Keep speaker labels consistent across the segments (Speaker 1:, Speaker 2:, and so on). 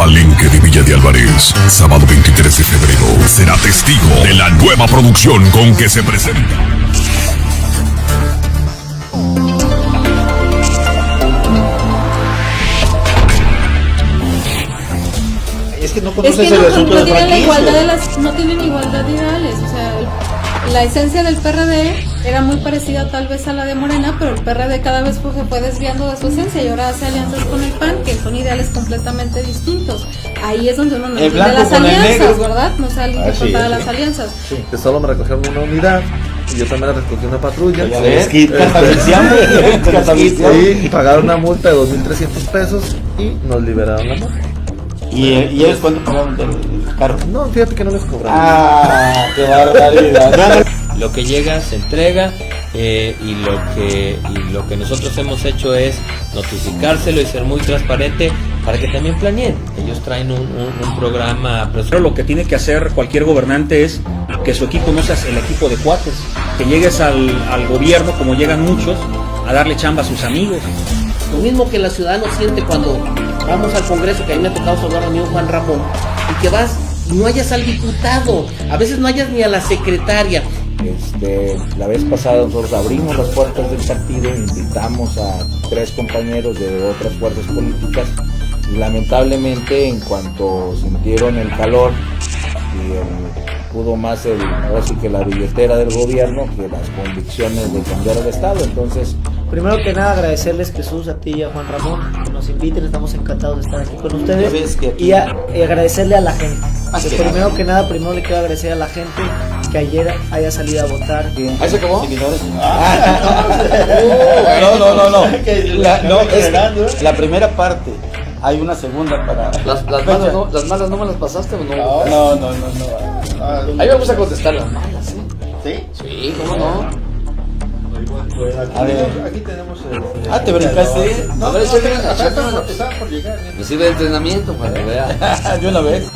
Speaker 1: Palenque de Villa de Álvarez, sábado 23 de febrero, será testigo de la nueva producción con que se presenta.
Speaker 2: Es que no conoces el asunto de franquicia.
Speaker 3: No tienen igualdad de ideales, o sea, la esencia del PRD era muy parecida tal vez a la de Morena, pero el PRD cada vez se fue desviando de su esencia y ahora hace alianzas con el PAN, que son ideales completamente distintos. Ahí es donde uno no entiende las alianzas, ¿verdad? No sé, alguien que prepara las alianzas.
Speaker 4: Sí, que solo me recogieron una unidad y yo también recogí una patrulla. Y pagaron una multa de 2,300 pesos y nos liberaron la multa.
Speaker 2: ¿Y ellos cuánto pagaron del carro?
Speaker 4: No, fíjate que no les cobraron.
Speaker 2: ¡Ah, qué barbaridad!
Speaker 5: Lo que llega se entrega y lo que nosotros hemos hecho es notificárselo y ser muy transparente para que también planeen. Ellos traen un programa.
Speaker 6: Pero lo que tiene que hacer cualquier gobernante es que su equipo no sea el equipo de cuates, que llegues al gobierno, como llegan muchos, a darle chamba a sus amigos.
Speaker 7: Lo mismo que el ciudadano siente cuando vamos al Congreso, que a mí me ha tocado saludar a mi hijo Juan Ramón, y que vas, no hayas al diputado, a veces no hayas ni a la secretaria.
Speaker 8: La vez pasada nosotros abrimos las puertas del partido, invitamos a 3 compañeros de otras fuerzas políticas y lamentablemente en cuanto sintieron el calor y pudo más así que la billetera del gobierno que las convicciones de cambiar el Estado. Entonces,
Speaker 9: primero que nada agradecerles, Jesús, a ti y a Juan Ramón que nos inviten, estamos encantados de estar aquí con ustedes y agradecerle a la gente. Primero que nada, primero le quiero agradecer a la gente que ayer haya salido a votar.
Speaker 2: ¿Ahí se acabó? No, es la primera parte. Hay una segunda para...
Speaker 10: Las malas no me las pasaste o no?
Speaker 2: No.
Speaker 10: Ahí vamos a contestar las malas,
Speaker 2: ¿Sí?
Speaker 10: Sí, ¿cómo no?
Speaker 2: A ver, aquí tenemos te brincaste.
Speaker 10: A ver, estaba por llegar. Recibe de entrenamiento para que vea.
Speaker 2: De una vez.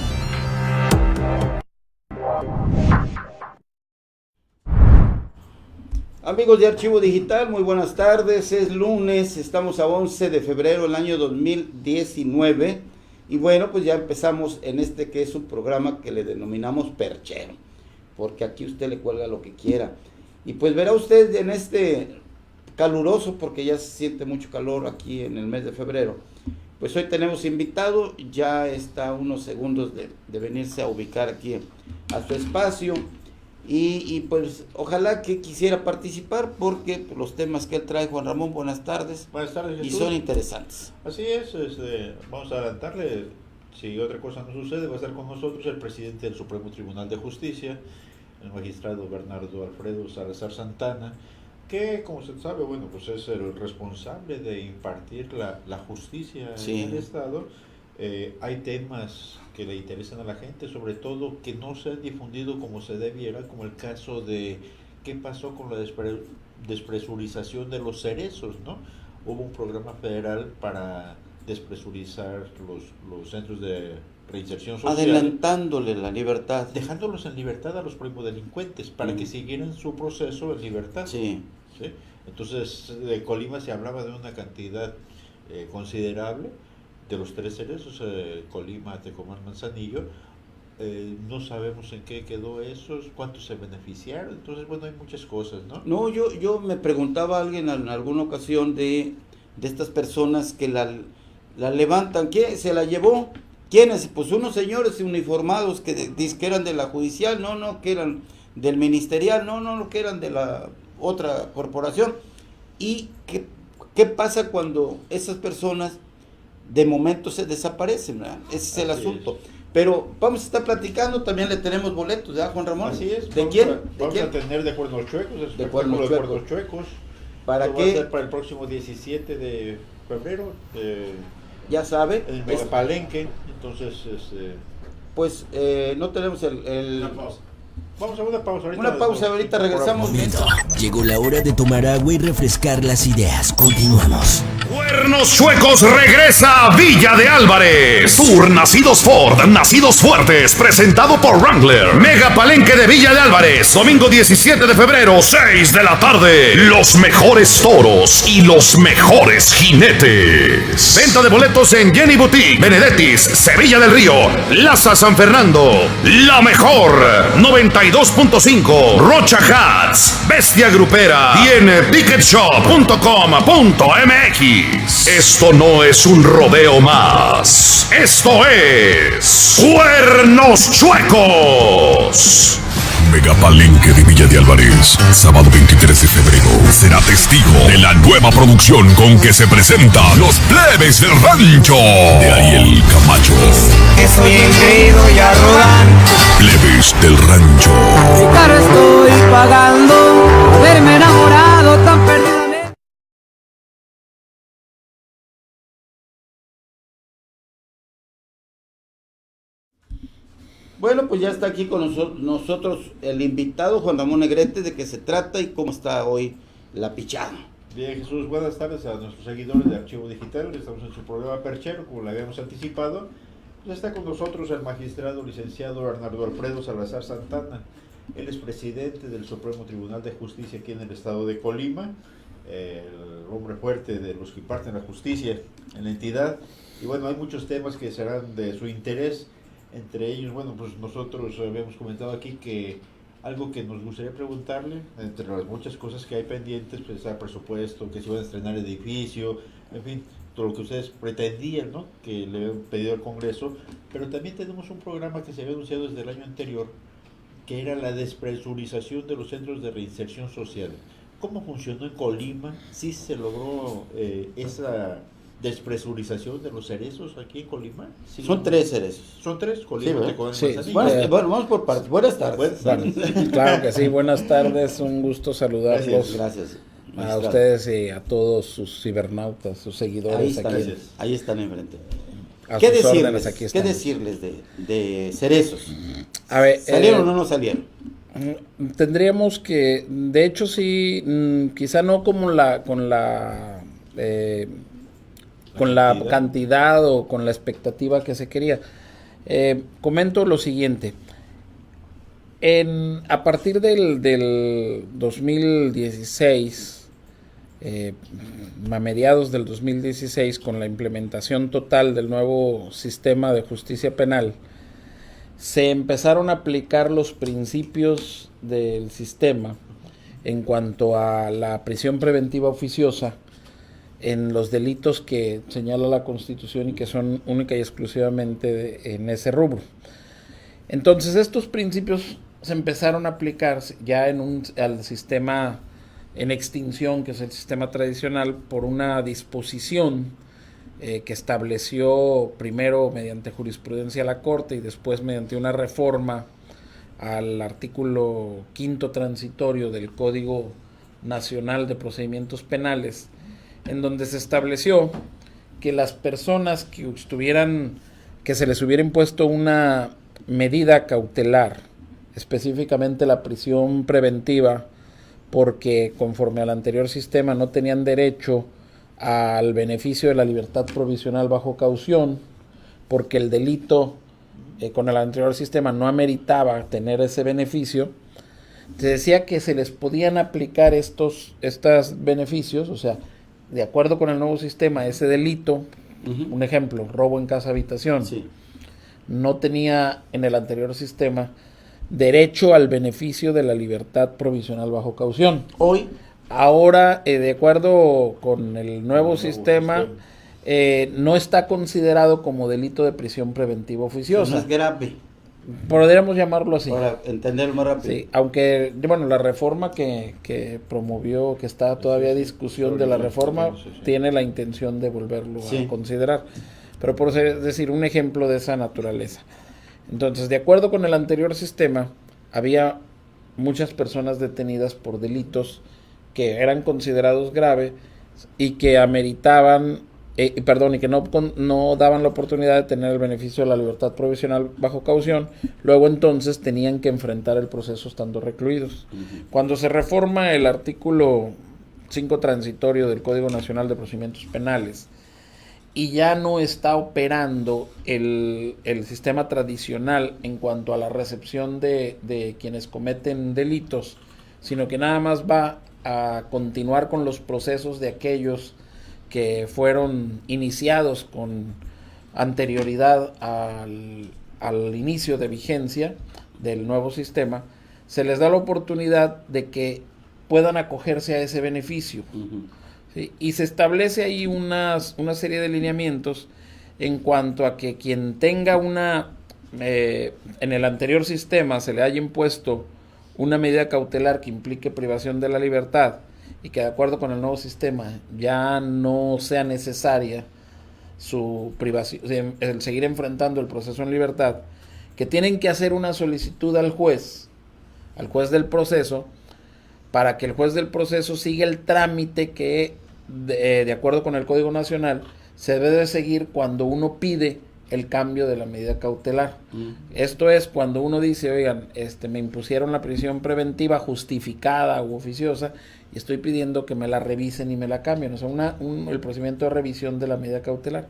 Speaker 2: Amigos de Archivo Digital, muy buenas tardes. Es lunes, estamos a 11 de febrero del año 2019 y bueno, pues ya empezamos en este que es un programa que le denominamos perchero, porque aquí usted le cuelga lo que quiera. Y pues verá usted en este caluroso, porque ya se siente mucho calor aquí en el mes de febrero, pues hoy tenemos invitado, ya está a unos segundos de venirse a ubicar aquí a su espacio. Y pues ojalá que quisiera participar porque los temas que él trae, Juan Ramón, buenas tardes.
Speaker 11: Buenas tardes, Jesús.
Speaker 2: Y son interesantes.
Speaker 11: Así es, vamos a adelantarle, si otra cosa no sucede, va a estar con nosotros el presidente del Supremo Tribunal de Justicia, el magistrado Bernardo Alfredo Salazar Santana, que como se sabe, bueno, pues es el responsable de impartir la justicia en el Estado. Hay temas que le interesan a la gente, sobre todo que no se han difundido como se debiera, como el caso de qué pasó con la despresurización de los cerezos, ¿no? Hubo un programa federal para despresurizar los centros de reinserción social,
Speaker 2: adelantándole la libertad,
Speaker 11: dejándolos en libertad a los primodelincuentes para que siguieran su proceso en libertad.
Speaker 2: ¿Sí?
Speaker 11: Entonces, de Colima se hablaba de una cantidad considerable de los 3 cerezos, Colima, Tecomán, Manzanillo. No sabemos en qué quedó eso, cuántos se beneficiaron. Entonces, bueno, hay muchas cosas, ¿no?
Speaker 2: No, yo me preguntaba a alguien en alguna ocasión de estas personas que la levantan. ¿Quién se la llevó? ¿Quiénes? Pues unos señores uniformados que que eran de la judicial, no, que eran del ministerial, no, que eran de la otra corporación. ¿Y qué pasa cuando esas personas de momento se desaparecen, ¿verdad? Ese es el asunto. Pero vamos a estar platicando, también le tenemos boletos, ¿ya, Juan Ramón?
Speaker 11: Así es.
Speaker 2: ¿De quién?
Speaker 11: Vamos a tener de Cuernos Chuecos,
Speaker 2: de Cuernos
Speaker 11: Chuecos.
Speaker 2: ¿Para qué?
Speaker 11: Va a ser para el próximo 17 de febrero.
Speaker 2: Ya sabe.
Speaker 11: En el Palenque, entonces...
Speaker 2: Pues no tenemos
Speaker 11: Una pausa. Vamos a una pausa ahorita.
Speaker 2: Una pausa, ahorita regresamos.
Speaker 12: Llegó la hora de tomar agua y refrescar las ideas. Continuamos.
Speaker 1: Cuernos Chuecos regresa a Villa de Álvarez. Tour Nacidos Ford, Nacidos Fuertes, presentado por Wrangler. Mega Palenque de Villa de Álvarez, domingo 17 de febrero, 6 de la tarde. Los mejores toros y los mejores jinetes. Venta de boletos en Jenny Boutique, Benedettis, Sevilla del Río, Plaza San Fernando. La mejor, 92.5, Rocha Hats, Bestia Grupera y en ticketshop.com.mx. Esto no es un rodeo más. Esto es Cuernos Chuecos. Mega Palenque de Villa de Álvarez, sábado 23 de febrero, será testigo de la nueva producción con que se presentan los plebes del rancho de Ariel Camacho.
Speaker 12: Estoy engreído y arrogante,
Speaker 1: Plebes del rancho.
Speaker 12: si caro estoy pagando, haberme enamorado tan perdidamente.
Speaker 2: Bueno, pues ya está aquí con nosotros el invitado Juan Ramón Negrete. ¿De qué se trata y cómo está hoy la pichada?
Speaker 11: Bien, Jesús, buenas tardes a nuestros seguidores de Archivo Digital. Estamos en su programa Perchero, como le habíamos anticipado. Ya está con nosotros el magistrado licenciado Bernardo Alfredo Salazar Santana. Él es presidente del Supremo Tribunal de Justicia aquí en el estado de Colima, el hombre fuerte de los que imparten la justicia en la entidad. Y bueno, hay muchos temas que serán de su interés. Entre ellos, bueno, pues nosotros habíamos comentado aquí que algo que nos gustaría preguntarle, entre las muchas cosas que hay pendientes, pues está el presupuesto, que se van a estrenar edificio, en fin, todo lo que ustedes pretendían, ¿no?, que le habían pedido al Congreso. Pero también tenemos un programa que se había anunciado desde el año anterior, que era la despresurización de los centros de reinserción social. ¿Cómo funcionó en Colima? ¿Sí se logró esa despresurización de los cerezos aquí en Colima? ¿Sí?
Speaker 2: Son 3 cerezos.
Speaker 11: Son 3, Colima,
Speaker 2: sí, bueno, vamos por partes. Buenas tardes.
Speaker 11: Buenas tardes.
Speaker 13: Claro que sí, buenas tardes, un gusto saludarlos.
Speaker 2: Gracias.
Speaker 13: A ustedes y a todos sus cibernautas, sus seguidores.
Speaker 2: Ahí están enfrente.
Speaker 13: ¿Qué
Speaker 2: decirles de cerezos?
Speaker 13: A ver,
Speaker 2: ¿salieron o no salieron?
Speaker 13: Tendríamos que, de hecho sí, quizá no como con la cantidad o con la expectativa que se quería. Comento lo siguiente. A partir del 2016, a mediados del 2016, con la implementación total del nuevo sistema de justicia penal, se empezaron a aplicar los principios del sistema en cuanto a la prisión preventiva oficiosa en los delitos que señala la Constitución y que son única y exclusivamente en ese rubro. Entonces estos principios se empezaron a aplicar ya al sistema en extinción, que es el sistema tradicional, por una disposición que estableció primero mediante jurisprudencia la Corte y después mediante una reforma al artículo 5º transitorio del Código Nacional de Procedimientos Penales, en donde se estableció que las personas que se les hubiera impuesto una medida cautelar, específicamente la prisión preventiva, porque conforme al anterior sistema no tenían derecho al beneficio de la libertad provisional bajo caución, porque el delito con el anterior sistema no ameritaba tener ese beneficio, se decía que se les podían aplicar estos beneficios, o sea, de acuerdo con el nuevo sistema, ese delito, un ejemplo, robo en casa habitación, no tenía en el anterior sistema derecho al beneficio de la libertad provisional bajo caución. Ahora, de acuerdo con el nuevo sistema, no está considerado como delito de prisión preventiva oficiosa.
Speaker 2: Es grave.
Speaker 13: Podríamos llamarlo así.
Speaker 2: Para entenderlo más rápido.
Speaker 13: Sí, aunque, bueno, la reforma que promovió, que está todavía a discusión de la reforma, tiene la intención de volverlo a considerar. Pero por decir, un ejemplo de esa naturaleza. Entonces, de acuerdo con el anterior sistema, había muchas personas detenidas por delitos que eran considerados graves y que ameritaban, y que no daban la oportunidad de tener el beneficio de la libertad provisional bajo caución. Luego entonces tenían que enfrentar el proceso estando recluidos. Cuando se reforma el artículo 5 transitorio del Código Nacional de Procedimientos Penales y ya no está operando el sistema tradicional en cuanto a la recepción de quienes cometen delitos, sino que nada más va a continuar con los procesos de aquellos que fueron iniciados con anterioridad al inicio de vigencia del nuevo sistema, se les da la oportunidad de que puedan acogerse a ese beneficio. ¿Sí? Y se establece ahí una serie de lineamientos en cuanto a que quien tenga en el anterior sistema se le haya impuesto una medida cautelar que implique privación de la libertad y que de acuerdo con el nuevo sistema ya no sea necesaria su privación, el seguir enfrentando el proceso en libertad, que tienen que hacer una solicitud al juez del proceso, para que el juez del proceso siga el trámite que, de acuerdo con el Código Nacional, se debe de seguir cuando uno pide el cambio de la medida cautelar. Esto es cuando uno dice, oigan, me impusieron la prisión preventiva justificada u oficiosa y estoy pidiendo que me la revisen y me la cambien. O sea, el procedimiento de revisión de la medida cautelar.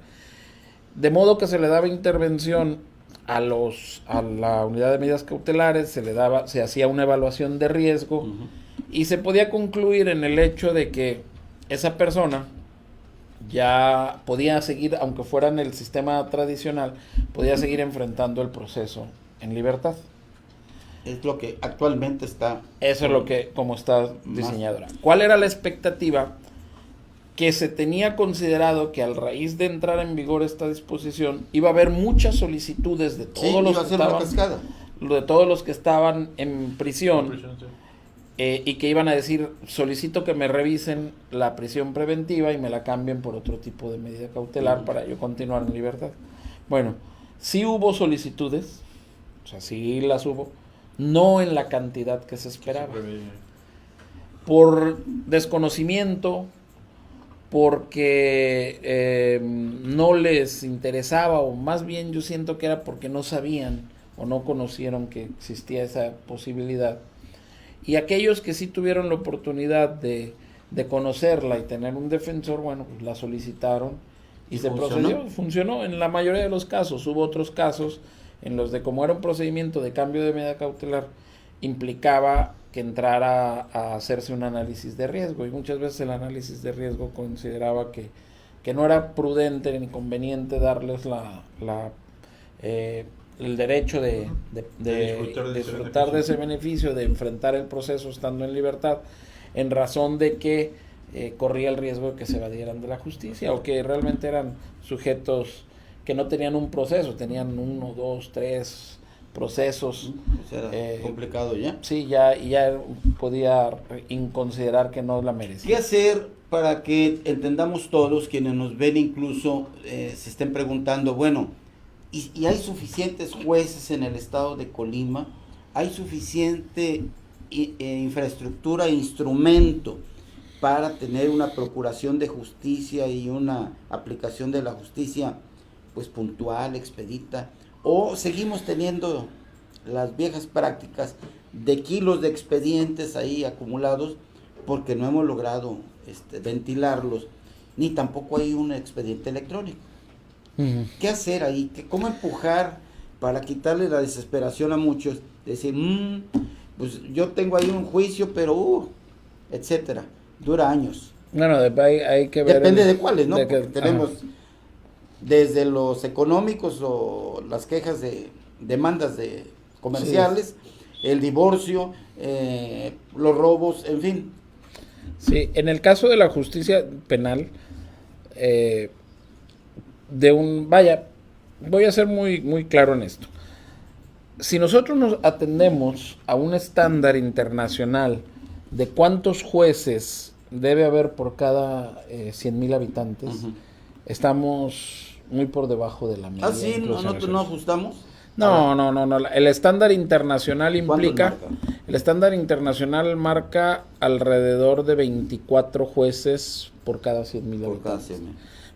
Speaker 13: De modo que se le daba intervención a la unidad de medidas cautelares, se hacía una evaluación de riesgo y se podía concluir en el hecho de que esa persona ya podía seguir, aunque fuera en el sistema tradicional, podía seguir enfrentando el proceso en libertad.
Speaker 2: Es lo que actualmente está.
Speaker 13: Eso es lo que, como está diseñado ahora. ¿Cuál era la expectativa? Que se tenía considerado que al raíz de entrar en vigor esta disposición iba a haber muchas solicitudes de todos los que estaban en prisión, y que iban a decir, solicito que me revisen la prisión preventiva y me la cambien por otro tipo de medida cautelar para yo continuar en libertad. Bueno, sí hubo solicitudes, o sea, sí las hubo, no en la cantidad que se esperaba. Por desconocimiento, porque no les interesaba, o más bien yo siento que era porque no sabían o no conocieron que existía esa posibilidad. Y aquellos que sí tuvieron la oportunidad de conocerla y tener un defensor, bueno, pues la solicitaron y se procedió. Funcionó en la mayoría de los casos. Hubo otros casos en los de, como era un procedimiento de cambio de medida cautelar, implicaba que entrara a hacerse un análisis de riesgo, y muchas veces el análisis de riesgo consideraba que no era prudente ni conveniente darles el derecho de disfrutar de ese beneficio, de enfrentar el proceso estando en libertad, en razón de que corría el riesgo de que se evadieran de la justicia, o que realmente eran sujetos que no tenían un proceso, tenían 1, 2, 3 procesos.
Speaker 2: Era complicado ya.
Speaker 13: Sí, ya podía considerar que no la merecía.
Speaker 2: ¿Qué hacer para que entendamos todos, quienes nos ven incluso, se estén preguntando, bueno, ¿y hay suficientes jueces en el estado de Colima? ¿Hay suficiente infraestructura e instrumento para tener una procuración de justicia y una aplicación de la justicia pues puntual, expedita? ¿O seguimos teniendo las viejas prácticas de kilos de expedientes ahí acumulados porque no hemos logrado ventilarlos, ni tampoco hay un expediente electrónico? ¿Qué hacer ahí? ¿Cómo empujar para quitarle la desesperación a muchos? Decir, pues yo tengo ahí un juicio, pero etcétera, dura años.
Speaker 13: No, hay que ver.
Speaker 2: Depende de cuáles, ¿no? Porque tenemos desde los económicos o las quejas de demandas de comerciales, el divorcio, los robos, en fin.
Speaker 13: Sí, en el caso de la justicia penal, voy a ser muy claro en esto. Si nosotros nos atendemos a un estándar internacional de cuántos jueces debe haber por cada 100,000 habitantes, estamos muy por debajo de la media.
Speaker 2: ¿Ah, sí? ¿Nosotros no ajustamos?
Speaker 13: No. El estándar internacional implica, el estándar internacional marca alrededor de 24 jueces por cada 100,000 habitantes.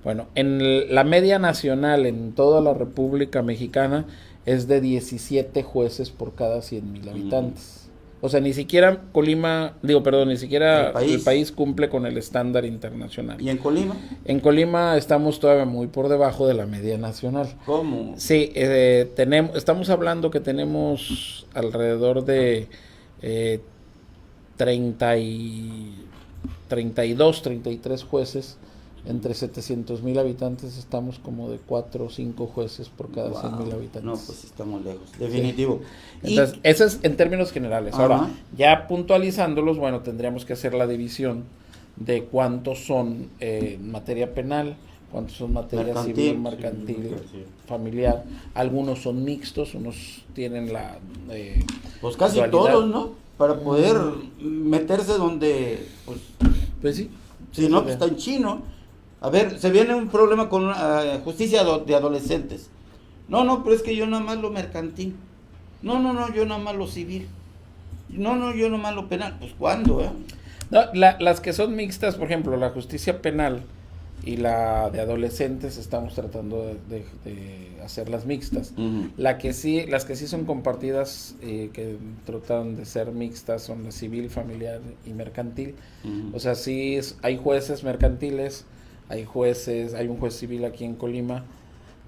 Speaker 13: Bueno, en la media nacional en toda la República Mexicana es de 17 jueces por cada 100,000 habitantes. O sea, ni siquiera ni siquiera el país cumple con el estándar internacional.
Speaker 2: ¿Y en Colima?
Speaker 13: En Colima estamos todavía muy por debajo de la media nacional.
Speaker 2: ¿Cómo?
Speaker 13: Sí, estamos hablando que tenemos alrededor de 32, 33 jueces. Entre 700,000 habitantes estamos como de 4 o 5 jueces por cada 100,000 habitantes.
Speaker 2: No, pues estamos lejos, definitivo.
Speaker 13: Sí. Entonces, eso es en términos generales.
Speaker 2: Ajá.
Speaker 13: Ahora, ya puntualizándolos, bueno, tendríamos que hacer la división de cuántos son materia penal, cuántos son materia civil, mercantil, familiar. Algunos son mixtos, unos tienen la...
Speaker 2: pues casi dualidad. Todos, ¿no? Para poder meterse donde...
Speaker 13: Pues sí.
Speaker 2: Si no, pues está en chino. A ver, se viene un problema con justicia de adolescentes. No, pero es que yo nada más lo mercantil. No, yo nada más lo civil. No, yo nada más lo penal. Pues ¿cuándo,
Speaker 13: No, las que son mixtas, por ejemplo, la justicia penal y la de adolescentes, estamos tratando de hacerlas mixtas. Las que sí son compartidas, que tratan de ser mixtas, son la civil, familiar y mercantil. O sea, sí hay jueces mercantiles, hay un juez civil aquí en Colima,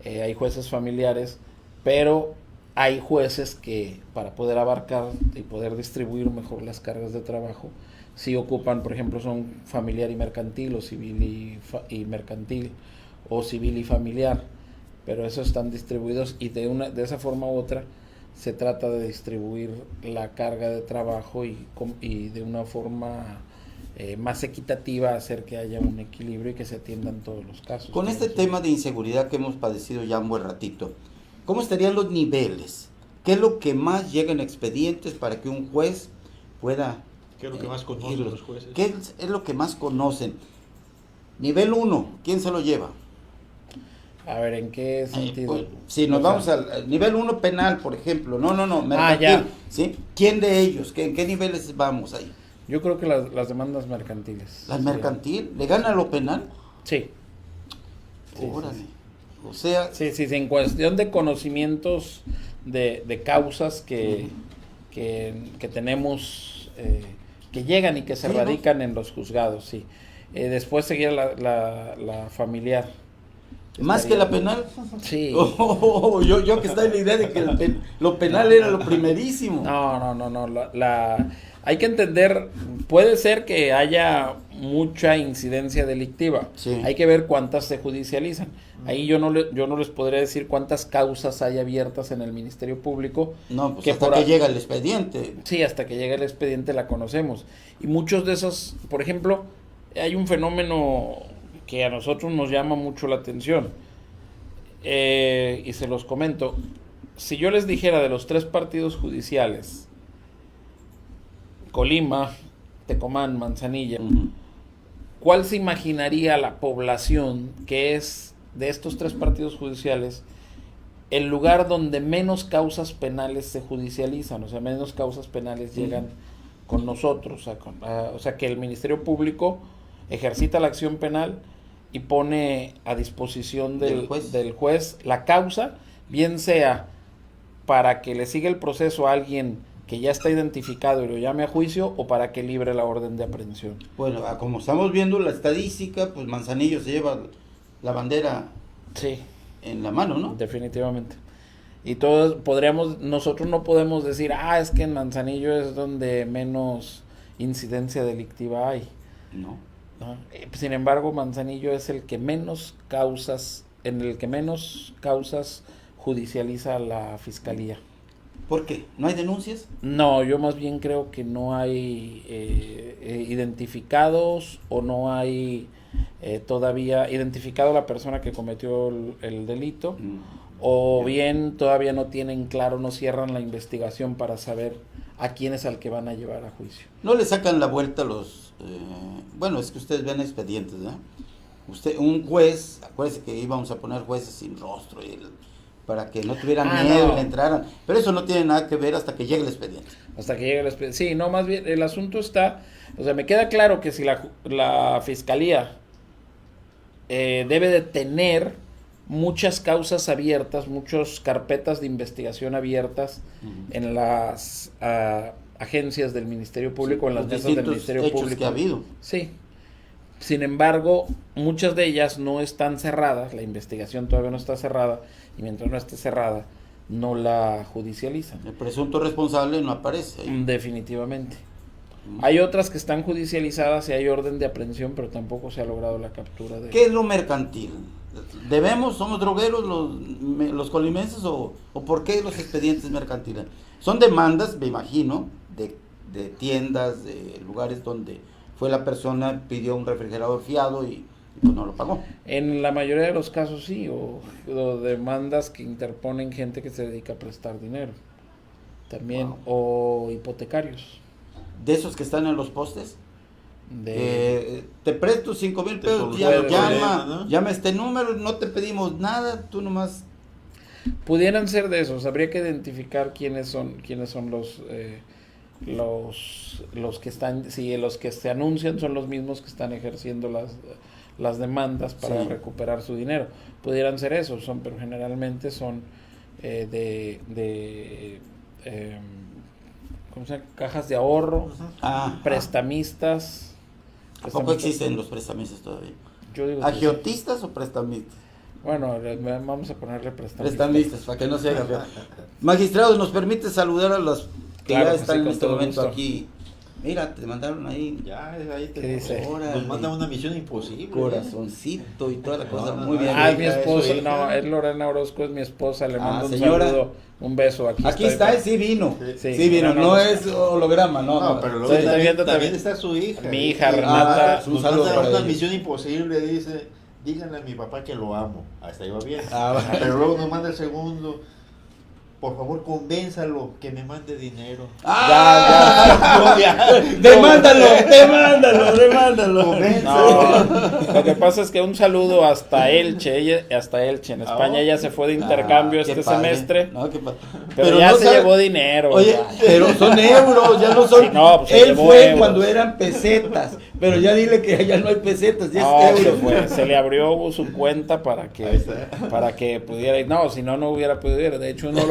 Speaker 13: hay jueces familiares, pero hay jueces que para poder abarcar y poder distribuir mejor las cargas de trabajo, sí ocupan, por ejemplo, son familiar y mercantil, o civil y mercantil, o civil y familiar, pero esos están distribuidos y de esa forma u otra se trata de distribuir la carga de trabajo y de una forma más equitativa, hacer que haya un equilibrio y que se atiendan todos los casos.
Speaker 2: Con este tema de inseguridad que hemos padecido ya un buen ratito, ¿cómo estarían los niveles? ¿Qué es lo que más llega en expedientes para que un juez pueda...
Speaker 11: ¿Qué es lo que más conocen los jueces?
Speaker 2: ¿Qué es lo que más conocen? Nivel 1, ¿quién se lo lleva?
Speaker 13: A ver, ¿en qué sentido?
Speaker 2: Pues, si nos vamos al nivel 1 penal, por ejemplo. No, mercantil.
Speaker 13: Ya.
Speaker 2: ¿Sí? ¿Quién de ellos? ¿En qué niveles vamos ahí?
Speaker 13: Yo creo que las demandas mercantiles.
Speaker 2: ¿Las mercantil? ¿Le gana lo penal?
Speaker 13: Sí.
Speaker 2: Órale. Sí. O sea...
Speaker 13: Sí, en cuestión de conocimientos de causas que tenemos, que llegan y que se radican en los juzgados, sí. Después seguía la familiar.
Speaker 2: ¿Más que la penal?
Speaker 13: Sí.
Speaker 2: Yo que estaba en la idea de que lo penal era lo primerísimo.
Speaker 13: No. Hay que entender, puede ser que haya mucha incidencia delictiva.
Speaker 2: Sí.
Speaker 13: Hay que ver cuántas se judicializan. Ahí yo no les podría decir cuántas causas hay abiertas en el Ministerio Público.
Speaker 2: No, pues hasta que llega el expediente.
Speaker 13: Sí, hasta que llega el expediente la conocemos. Y muchos de esos, por ejemplo, hay un fenómeno que a nosotros nos llama mucho la atención. Y se los comento. Si yo les dijera de los 3 partidos judiciales, Colima, Tecomán, Manzanilla, ¿cuál se imaginaría la población que es de estos 3 partidos judiciales el lugar donde menos causas penales se judicializan? O sea, menos causas penales llegan con nosotros, o sea que el Ministerio Público ejercita la acción penal y pone a disposición del juez la causa, bien sea para que le siga el proceso a alguien que ya está identificado y lo llame a juicio, o para que libre la orden de aprehensión.
Speaker 2: Bueno, como estamos viendo la estadística, pues Manzanillo se lleva la bandera en la mano, ¿no?
Speaker 13: Definitivamente. Y todos nosotros no podemos decir, es que en Manzanillo es donde menos incidencia delictiva hay.
Speaker 2: No.
Speaker 13: Sin embargo, Manzanillo es el que menos causas judicializa la fiscalía.
Speaker 2: ¿Por qué? ¿No hay denuncias?
Speaker 13: No, yo más bien creo que no hay identificados, o no hay todavía identificado la persona que cometió el delito, o bien todavía no tienen claro, no cierran la investigación para saber a quién es al que van a llevar a juicio.
Speaker 2: No le sacan la vuelta a los... bueno, es que ustedes ven expedientes, un juez, acuérdense que íbamos a poner jueces sin rostro para que no tuvieran miedo y le entraran, pero eso no tiene nada que ver hasta que llegue el expediente.
Speaker 13: Hasta que llegue el expediente. Sí, no, más bien el asunto está, o sea, me queda claro que si la fiscalía debe de tener muchas causas abiertas, muchas carpetas de investigación abiertas en las agencias del Ministerio Público, en las mesas del
Speaker 2: distintos
Speaker 13: Ministerio
Speaker 2: hechos
Speaker 13: Público.
Speaker 2: que ha habido.
Speaker 13: Sí. Sin embargo, muchas de ellas no están cerradas, la investigación todavía no está cerrada, y mientras no esté cerrada, no la judicializan.
Speaker 2: El presunto responsable no aparece ahí.
Speaker 13: Definitivamente. Hay otras que están judicializadas y hay orden de aprehensión, pero tampoco se ha logrado la captura de...
Speaker 2: ¿Qué es lo mercantil? ¿Debemos, somos drogueros los colimenses o por qué los expedientes mercantiles? Son demandas, me imagino, de tiendas, de lugares donde fue la persona, pidió un refrigerador fiado y pues no lo pagó.
Speaker 13: En la mayoría de los casos sí, o demandas que interponen gente que se dedica a prestar dinero. También, o hipotecarios.
Speaker 2: ¿De esos que están en los postes?
Speaker 13: De...
Speaker 2: te presto 5,000 pesos, llama a este número, no te pedimos nada, tú nomás...
Speaker 13: Pudieran ser de esos, habría que identificar quiénes son los que están, si los que se anuncian son los mismos que están ejerciendo las demandas para recuperar su dinero. Pudieran ser esos, pero generalmente son ¿cómo se llama? Cajas de ahorro, prestamistas.
Speaker 2: ¿A poco existen los prestamistas todavía?
Speaker 13: Yo digo
Speaker 2: ¿agiotistas o prestamistas?
Speaker 13: Bueno, vamos a ponerle prestamistas.
Speaker 2: Prestamistas, para que no se haga feo. Magistrados, ¿nos permite saludar a los que ya están en este momento aquí? Mira, te mandaron ahí.
Speaker 11: Ya, ahí te
Speaker 13: dice.
Speaker 11: Nos mandan una misión imposible.
Speaker 2: Corazoncito y toda la cosa. Muy bien.
Speaker 13: Es mi esposa. No, es Lorena Orozco, es mi esposa. Le mando un saludo, un beso. Aquí
Speaker 2: está, sí vino. Sí vino. No es holograma, no.
Speaker 11: Pero luego también está su hija.
Speaker 13: Mi hija, Renata.
Speaker 11: Un saludo para una misión imposible, dice. Díganle a mi papá que lo amo. Hasta ahí va bien. Pero luego nos manda el segundo. Por favor, convénzalo que me mande dinero.
Speaker 2: Demándalo.
Speaker 13: No, lo que pasa es que un saludo hasta Elche, en España ella se fue de intercambio este semestre. Pero ya se llevó dinero.
Speaker 2: Oye, pero son euros, ya no son.
Speaker 13: Sí, no, pues
Speaker 2: él fue euros cuando eran pesetas, pero ya dile que ya no hay pesetas, ya es euros.
Speaker 13: Se le abrió su cuenta para que pudiera ir. No, si no hubiera podido ir. De hecho, uno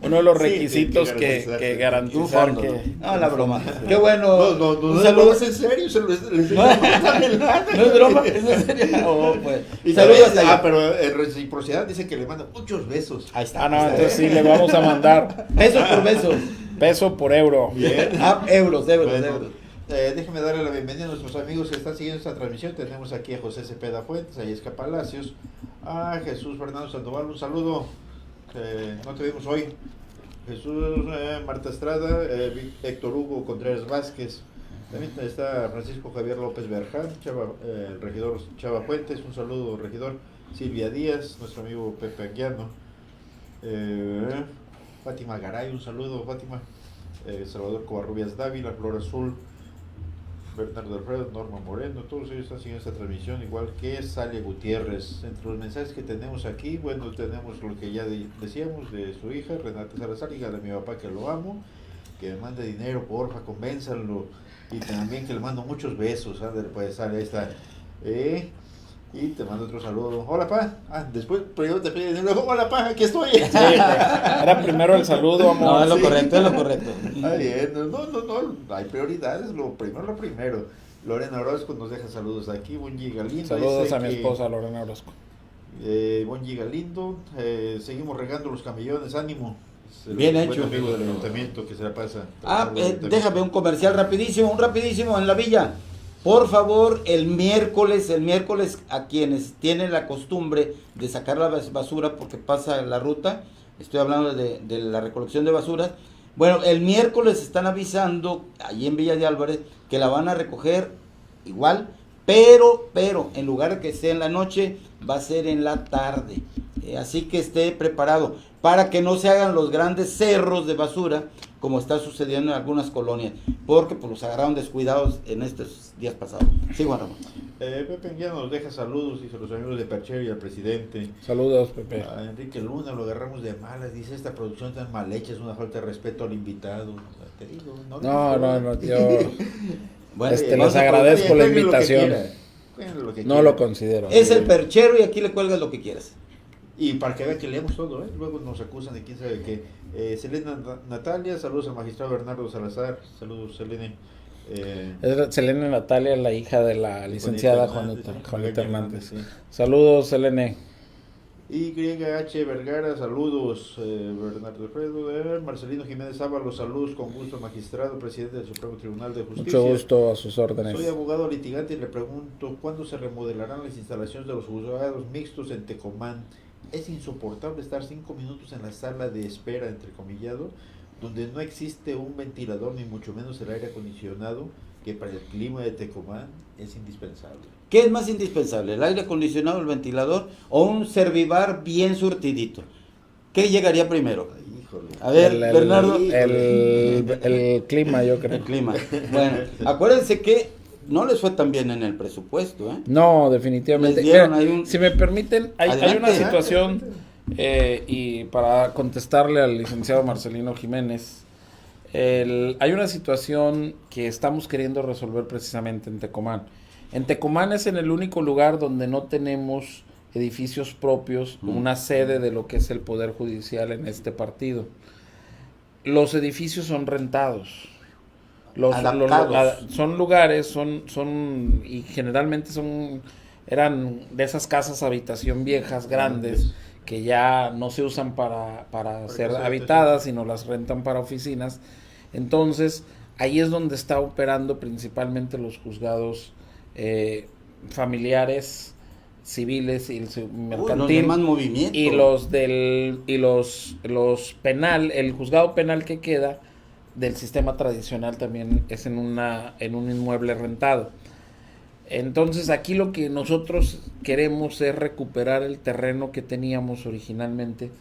Speaker 13: de los requisitos que garantizar que...
Speaker 2: No, la broma. Qué bueno.
Speaker 11: No, un saludo. ¿Es en serio?
Speaker 2: No es broma, es en serio. Pues.
Speaker 11: Y saludos pero en reciprocidad dice que le manda muchos besos.
Speaker 2: Ahí está.
Speaker 13: Entonces sí, le vamos a mandar.
Speaker 2: Peso por beso.
Speaker 13: Peso por euro.
Speaker 11: Bien.
Speaker 2: Euros.
Speaker 11: Déjeme darle la bienvenida a nuestros amigos que están siguiendo esta transmisión. Tenemos aquí a José Cepeda Fuentes, a Yesca Palacios, a Jesús Fernando Sandoval, un saludo. No te vimos hoy. Jesús, Marta Estrada, Héctor Hugo Contreras Vázquez. También está Francisco Javier López Berján, el regidor Chava Fuentes, un saludo, regidor. Silvia Díaz, nuestro amigo Pepe Aguiano. Fátima Garay, un saludo, Fátima. Salvador Covarrubias Dávila, Flor Azul, Bernardo Alfredo, Norma Moreno, todos ellos están siguiendo esta transmisión, igual que Salia Gutiérrez. Entre los mensajes que tenemos aquí, bueno, tenemos lo que ya decíamos de su hija, Renata Salazar, hija de mi papá que lo amo, que me mande dinero, porfa, convénzanlo, y también que le mando muchos besos, pues sale esta, y te mando otro saludo. Hola, pa. Después primero te pide dinero. Hola, pa, aquí estoy.
Speaker 13: Sí, era primero el saludo, amor.
Speaker 2: No, es lo correcto.
Speaker 11: Está bien. No, hay prioridades. Lo primero. Lorena Orozco nos deja saludos aquí. Bonji Galindo.
Speaker 13: Saludos a mi esposa, Lorena Orozco.
Speaker 11: Bonji Galindo. Seguimos regando los camellones. Ánimo.
Speaker 2: Bien hecho.
Speaker 11: Amigo del ayuntamiento que se la pasa.
Speaker 2: Déjame un comercial rapidísimo en la villa. Por favor, el miércoles a quienes tienen la costumbre de sacar la basura porque pasa la ruta, estoy hablando de la recolección de basuras, bueno, el miércoles están avisando allí en Villa de Álvarez que la van a recoger igual, pero en lugar de que sea en la noche, va a ser en la tarde, así que esté preparado para que no se hagan los grandes cerros de basura como está sucediendo en algunas colonias, porque pues los agarraron descuidados en estos días pasados. Sí, Juan Ramón.
Speaker 11: Pepe ya nos deja saludos, dice los amigos de Percher y al presidente.
Speaker 13: Saludos, Pepe.
Speaker 11: A Enrique Luna lo agarramos de malas, dice esta producción tan mal hecha, es una falta de respeto al invitado. Te digo,
Speaker 13: no, yo
Speaker 2: bueno,
Speaker 13: les agradezco la invitación. No lo considero.
Speaker 2: Es el perchero y aquí le cuelgas lo que quieras.
Speaker 11: Y para que vean que leemos todo, luego nos acusan de quién sabe qué. Selena Natalia, saludos al magistrado Bernardo Salazar, saludos Selene.
Speaker 13: Es Selene Natalia, la hija de la licenciada Juanita Hernández.
Speaker 11: Sí.
Speaker 13: Saludos, Selene.
Speaker 11: YH Vergara, saludos. Bernardo Alfredo. Marcelino Jiménez Ábalos, saludos con gusto, magistrado, presidente del Supremo Tribunal de Justicia.
Speaker 13: Mucho gusto, a sus órdenes.
Speaker 11: Soy abogado litigante y le pregunto, ¿cuándo se remodelarán las instalaciones de los juzgados mixtos en Tecomán? Es insoportable estar 5 minutos en la sala de espera, entrecomillado, donde no existe un ventilador ni mucho menos el aire acondicionado, que para el clima de Tecomán es indispensable.
Speaker 2: ¿Qué es más indispensable, el aire acondicionado, el ventilador o un servivar bien surtidito? ¿Qué llegaría primero?
Speaker 11: Híjole.
Speaker 2: A ver, Bernardo.
Speaker 13: El clima, yo creo.
Speaker 2: El clima. Bueno, acuérdense que no les fue tan bien en el presupuesto, ¿eh?
Speaker 13: No, definitivamente.
Speaker 2: Mira,
Speaker 13: si me permiten, hay una situación, y para contestarle al licenciado Marcelino Jiménez, hay una situación que estamos queriendo resolver precisamente en Tecomán. En Tecomán es en el único lugar donde no tenemos edificios propios, una sede de lo que es el Poder Judicial en este partido. Los edificios son rentados. Son lugares, y generalmente eran de esas casas habitación viejas, grandes, que ya no se usan para ser habitadas, sino las rentan para oficinas. Entonces, ahí es donde está operando principalmente los juzgados familiares, civiles y el mercantil, y los penal, el juzgado penal que queda del sistema tradicional también es en un inmueble rentado. Entonces aquí lo que nosotros queremos es recuperar el terreno que teníamos originalmente.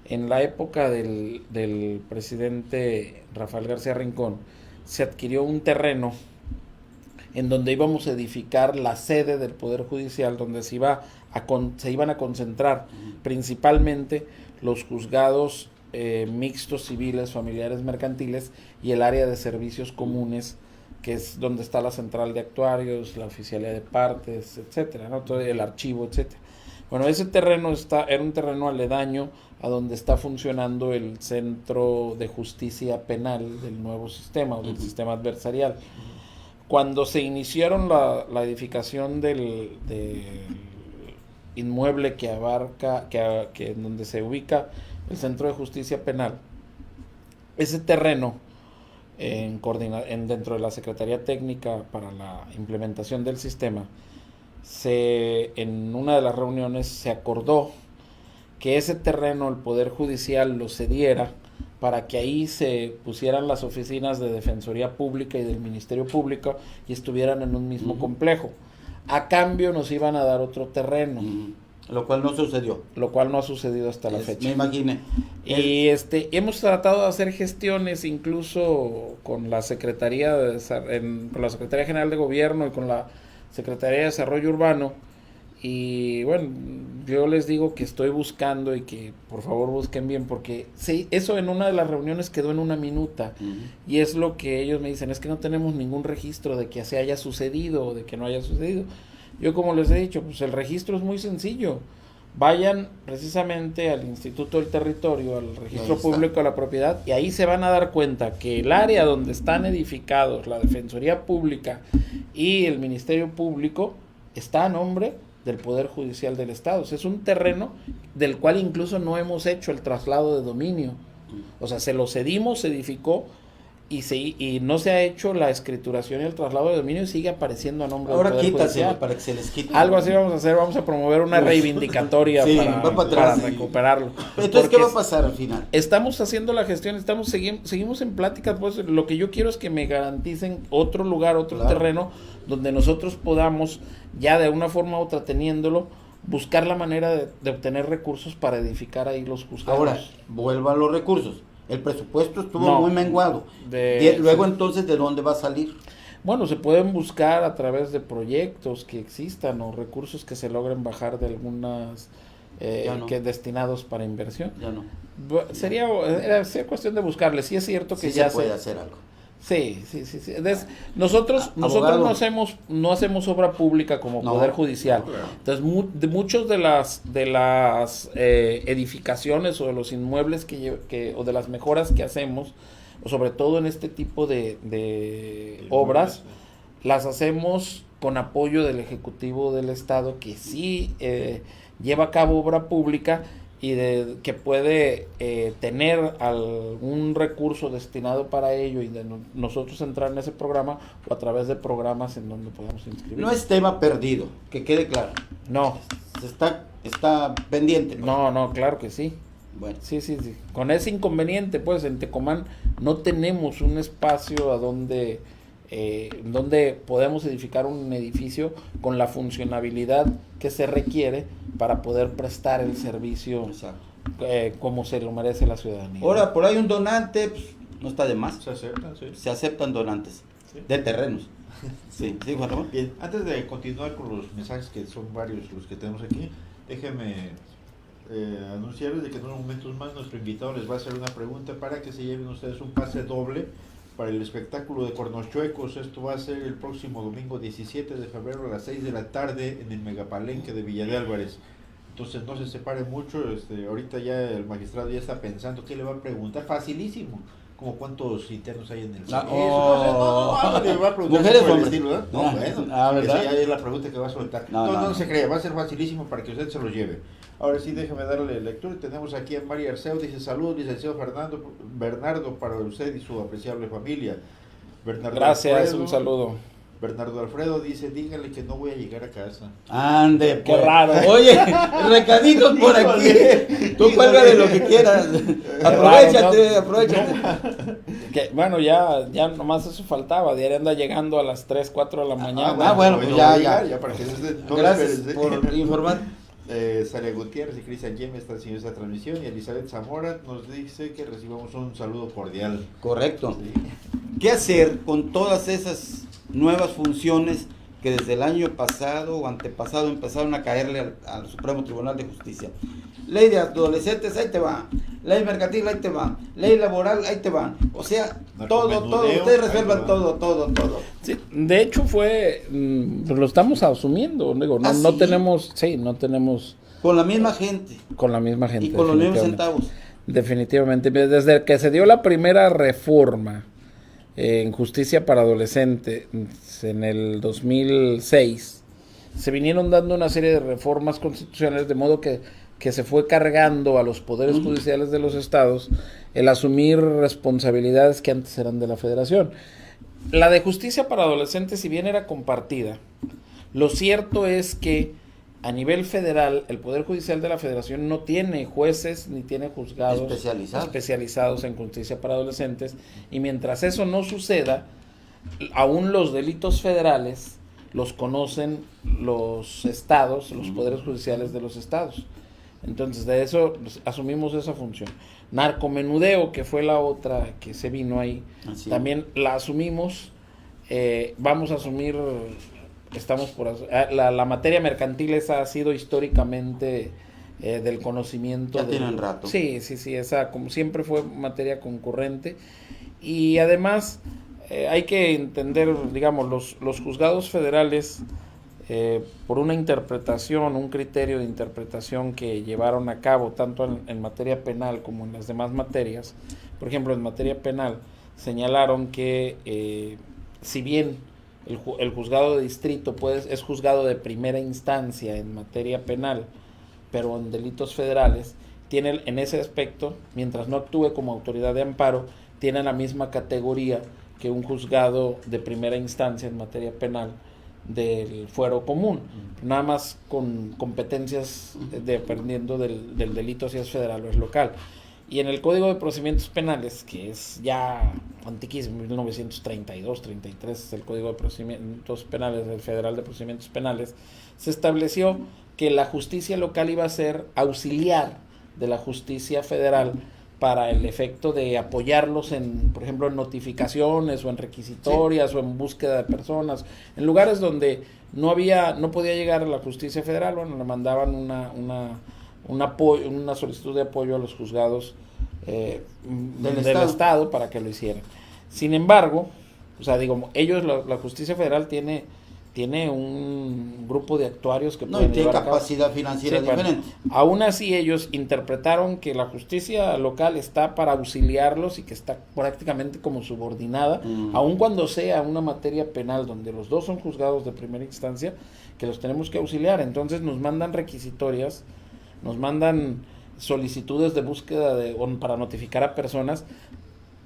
Speaker 13: En la época del presidente Rafael García Rincón se adquirió un terreno en donde íbamos a edificar la sede del Poder Judicial, donde se iban a concentrar principalmente los juzgados mixtos, civiles, familiares, mercantiles, y el área de servicios comunes, que es donde está la central de actuarios, la oficialía de partes, etcétera, ¿no? Todo el archivo, etcétera. Bueno, ese terreno era un terreno aledaño a donde está funcionando el Centro de Justicia Penal del nuevo sistema, o del sistema adversarial. Cuando se iniciaron la edificación del inmueble que abarca, que donde se ubica el Centro de Justicia Penal, ese terreno dentro de la Secretaría Técnica para la implementación del sistema, en una de las reuniones se acordó que ese terreno el Poder Judicial lo cediera para que ahí se pusieran las oficinas de Defensoría Pública y del Ministerio Público y estuvieran en un mismo complejo. A cambio nos iban a dar otro terreno.
Speaker 2: Lo cual no sucedió.
Speaker 13: Lo cual no ha sucedido hasta la fecha.
Speaker 2: Me imaginé.
Speaker 13: Y hemos tratado de hacer gestiones incluso con la Secretaría con la Secretaría General de Gobierno y con la Secretaría de Desarrollo Urbano. Y bueno, yo les digo que estoy buscando y que por favor busquen bien, porque sí, eso en una de las reuniones quedó en una minuta. Y es lo que ellos me dicen, es que no tenemos ningún registro de que se haya sucedido o de que no haya sucedido. Yo, como les he dicho, pues el registro es muy sencillo. Vayan precisamente al Instituto del Territorio, al Registro Público de la Propiedad, y ahí se van a dar cuenta que el área donde están edificados la Defensoría Pública y el Ministerio Público está a nombre del Poder Judicial del Estado. O sea, es un terreno del cual incluso no hemos hecho el traslado de dominio. O sea, se lo cedimos, se edificó, y no se ha hecho la escrituración y el traslado de dominio, y sigue apareciendo a nombre del Poder Judicial.
Speaker 2: Para que se les quite.
Speaker 13: Algo así vamos a hacer, vamos a promover una reivindicatoria para recuperarlo.
Speaker 2: Entonces, ¿qué va a pasar al final?
Speaker 13: Estamos haciendo la gestión, seguimos en pláticas, pues lo que yo quiero es que me garanticen otro lugar, otro terreno, donde nosotros podamos, ya de una forma u otra teniéndolo, buscar la manera de obtener recursos para edificar ahí los juzgados.
Speaker 2: Ahora, vuelvo a los recursos. El presupuesto estuvo muy menguado. Luego, entonces, ¿de dónde va a salir?
Speaker 13: Bueno, se pueden buscar a través de proyectos que existan o recursos que se logren bajar de algunas que destinados para inversión.
Speaker 2: Ya no.
Speaker 13: Sería cuestión de buscarle. Sí es cierto que
Speaker 2: sí ya se puede hacer algo.
Speaker 13: Sí. Nosotros no hacemos obra pública como Poder Judicial. Entonces, muchos de las edificaciones o de los inmuebles o de las mejoras que hacemos, sobre todo en este tipo de obras, las hacemos con apoyo del Ejecutivo del Estado, que sí lleva a cabo obra pública y que puede tener algún recurso destinado para ello y de nosotros entrar en ese programa o a través de programas en donde podamos inscribir.
Speaker 2: No es tema perdido, que quede claro.
Speaker 13: No.
Speaker 2: Está pendiente.
Speaker 13: No, claro que sí.
Speaker 2: Bueno.
Speaker 13: Sí. Con ese inconveniente, pues en Tecomán no tenemos un espacio donde podemos edificar un edificio con la funcionabilidad que se requiere para poder prestar el servicio como se lo merece la ciudadanía.
Speaker 2: Ahora, por ahí un donante, pues, no está de más.
Speaker 11: Se aceptan, sí.
Speaker 2: Se aceptan donantes de terrenos. Sí, Juan Ramón.
Speaker 11: Bien, antes de continuar con los mensajes, que son varios los que tenemos aquí, déjenme anunciarles de que en unos momentos más nuestro invitado les va a hacer una pregunta para que se lleven ustedes un pase doble para el espectáculo de Cornos Chuecos. Esto va a ser el próximo domingo 17 de febrero a las 6 de la tarde en el Megapalenque de Villa de Álvarez. Entonces no se separe mucho, ahorita ya el magistrado ya está pensando qué le va a preguntar, facilísimo, como cuántos internos hay en el cine. Le va a preguntar
Speaker 2: mujeres
Speaker 11: por el
Speaker 2: hombres.
Speaker 11: estilo, ¿no?
Speaker 2: ¿verdad?
Speaker 11: Esa ya es la pregunta que va a soltar. No se crea, va a ser facilísimo para que usted se lo lleve. Ahora sí, déjeme darle lectura. Tenemos aquí a María Arceo, dice: saludos, licenciado Bernardo, para usted y su apreciable familia.
Speaker 13: Gracias,
Speaker 11: Alfredo,
Speaker 13: un saludo.
Speaker 11: Bernardo Alfredo dice: dígale que no voy a llegar a casa.
Speaker 2: Ande,
Speaker 13: qué raro.
Speaker 2: Oye, recaditos por aquí. Tú cuelga de lo que quieras. Aprovechate.
Speaker 13: Bueno, ya nomás eso faltaba. Diario anda llegando a las 3, 4 de la mañana.
Speaker 2: Bueno, pues ya.
Speaker 11: Para que
Speaker 2: gracias por informar.
Speaker 11: Salia Gutiérrez y Cristian Yeme están siguiendo esta transmisión, y Elizabeth Zamora nos dice que recibamos un saludo cordial.
Speaker 2: Correcto.
Speaker 11: Sí.
Speaker 2: ¿Qué hacer con todas esas nuevas funciones que desde el año pasado o antepasado empezaron a caerle al Supremo Tribunal de Justicia? Ley de adolescentes, ahí te va. Ley mercantil, ahí te va. Ley laboral, ahí te van. O sea, todo, ustedes resuelvan todo.
Speaker 13: Sí, de hecho lo estamos asumiendo, digo, no tenemos
Speaker 2: con la misma gente. Y con los mismos centavos.
Speaker 13: Definitivamente, desde que se dio la primera reforma en justicia para adolescentes en el 2006, se vinieron dando una serie de reformas constitucionales, de modo que se fue cargando a los poderes judiciales de los estados el asumir responsabilidades que antes eran de la federación. La de justicia para adolescentes, si bien era compartida, lo cierto es que a nivel federal el Poder Judicial de la Federación no tiene jueces ni tiene juzgados especializados en justicia para adolescentes, y mientras eso no suceda, aún los delitos federales los conocen los estados, los poderes judiciales de los estados. Entonces de eso asumimos esa función. Narcomenudeo, que fue la otra que se vino ahí, también la asumimos. Vamos a asumir, la materia mercantil, esa ha sido históricamente del conocimiento.
Speaker 2: Tienen rato.
Speaker 13: Sí, esa como siempre fue materia concurrente. Y además hay que entender, digamos, los juzgados federales, por una interpretación, un criterio de interpretación que llevaron a cabo tanto en materia penal como en las demás materias. Por ejemplo, en materia penal señalaron que si bien el juzgado de distrito es juzgado de primera instancia en materia penal, pero en delitos federales tiene en ese aspecto, mientras no actúe como autoridad de amparo, tiene la misma categoría que un juzgado de primera instancia en materia penal del fuero común, nada más con competencias dependiendo del delito, si es federal o es local. Y en el Código de Procedimientos Penales, que es ya antiquísimo, 1932-33, es el Código de Procedimientos Penales, el Federal de Procedimientos Penales, se estableció que la justicia local iba a ser auxiliar de la justicia federal para el efecto de apoyarlos en, por ejemplo, en notificaciones o en requisitorias o en búsqueda de personas, en lugares donde no podía llegar a la justicia federal. Bueno, le mandaban una solicitud de apoyo a los juzgados del estado para que lo hicieran. Sin embargo, o sea, digo, ellos, la justicia federal tiene un grupo de actuarios que pueden
Speaker 2: tiene
Speaker 13: llevar a cabo.
Speaker 2: capacidad financiera diferente.
Speaker 13: Aún así, ellos interpretaron que la justicia local está para auxiliarlos y que está prácticamente como subordinada, aun cuando sea una materia penal donde los dos son juzgados de primera instancia, que los tenemos que auxiliar. Entonces nos mandan requisitorias, nos mandan solicitudes de búsqueda para notificar a personas,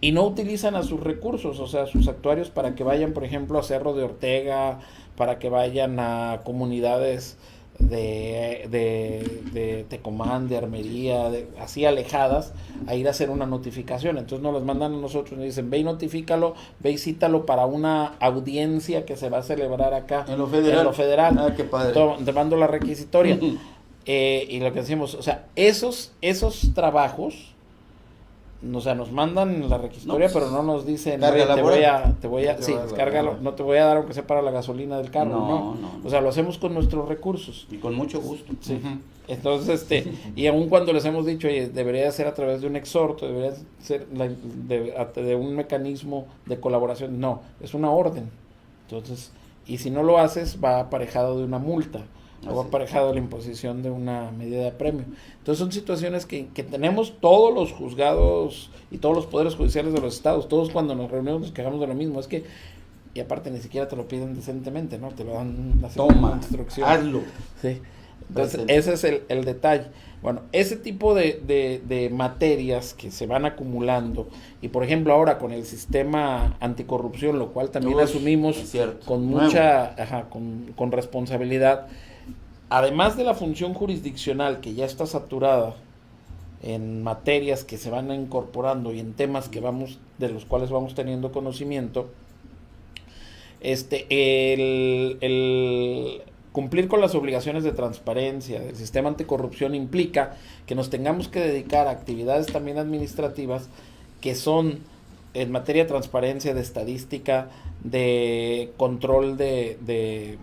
Speaker 13: y no utilizan a sus recursos, o sea, sus actuarios, para que vayan, por ejemplo, a Cerro de Ortega, para que vayan a comunidades de Tecomán, de Armería, así alejadas, a ir a hacer una notificación. Entonces nos las mandan a nosotros, nos dicen, ve y notifícalo, ve y cítalo para una audiencia que se va a celebrar acá
Speaker 2: en lo federal.
Speaker 13: Ah, qué padre. Te mando la requisitoria. Y lo que decimos, o sea, esos trabajos, o sea, nos mandan la requisitoria, pero no nos dicen, te voy a descárgalo, no te voy a dar aunque sea para la gasolina del carro, no. O sea, lo hacemos con nuestros recursos.
Speaker 2: Y con mucho gusto.
Speaker 13: Sí. Entonces, y aun cuando les hemos dicho, oye, debería ser a través de un exhorto, debería ser de un mecanismo de colaboración, no, es una orden. Entonces, y si no lo haces, va aparejado de una multa. O va aparejado a la imposición de una medida de premio. Entonces son situaciones que tenemos todos los juzgados y todos los poderes judiciales de los estados. Todos cuando nos reunimos nos quejamos de lo mismo. Es que, y aparte ni siquiera te lo piden decentemente, ¿no? Te lo dan la
Speaker 2: Toma,
Speaker 13: instrucción.
Speaker 2: hazlo.
Speaker 13: Sí. Entonces ese es el detalle. Bueno, ese tipo de materias que se van acumulando, y por ejemplo ahora con el sistema anticorrupción, lo cual también asumimos con mucha, con responsabilidad, además de la función jurisdiccional que ya está saturada en materias que se van incorporando y en temas de los cuales vamos teniendo conocimiento, el cumplir con las obligaciones de transparencia del sistema anticorrupción implica que nos tengamos que dedicar a actividades también administrativas que son en materia de transparencia, de estadística, de control de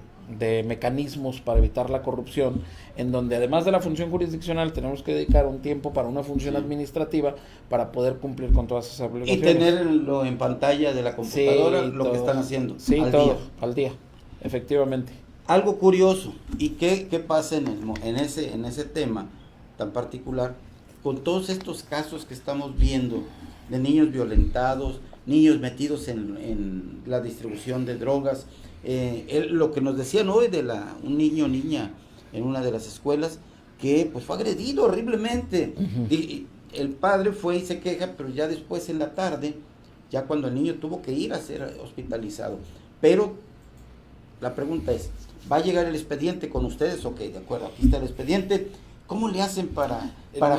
Speaker 13: mecanismos para evitar la corrupción, en donde además de la función jurisdiccional tenemos que dedicar un tiempo para una función administrativa para poder cumplir con todas esas obligaciones.
Speaker 2: Y tenerlo en pantalla de la computadora, lo que están haciendo
Speaker 13: al día, efectivamente.
Speaker 2: Algo curioso, ¿y qué pasa en ese tema tan particular? Con todos estos casos que estamos viendo de niños violentados, niños metidos en la distribución de drogas, lo que nos decían hoy de un niño o niña en una de las escuelas que pues fue agredido horriblemente. Y el padre fue y se queja, pero ya después en la tarde, ya cuando el niño tuvo que ir a ser hospitalizado. Pero la pregunta es, ¿va a llegar el expediente con ustedes? Ok, de acuerdo, aquí está el expediente. ¿Cómo le hacen para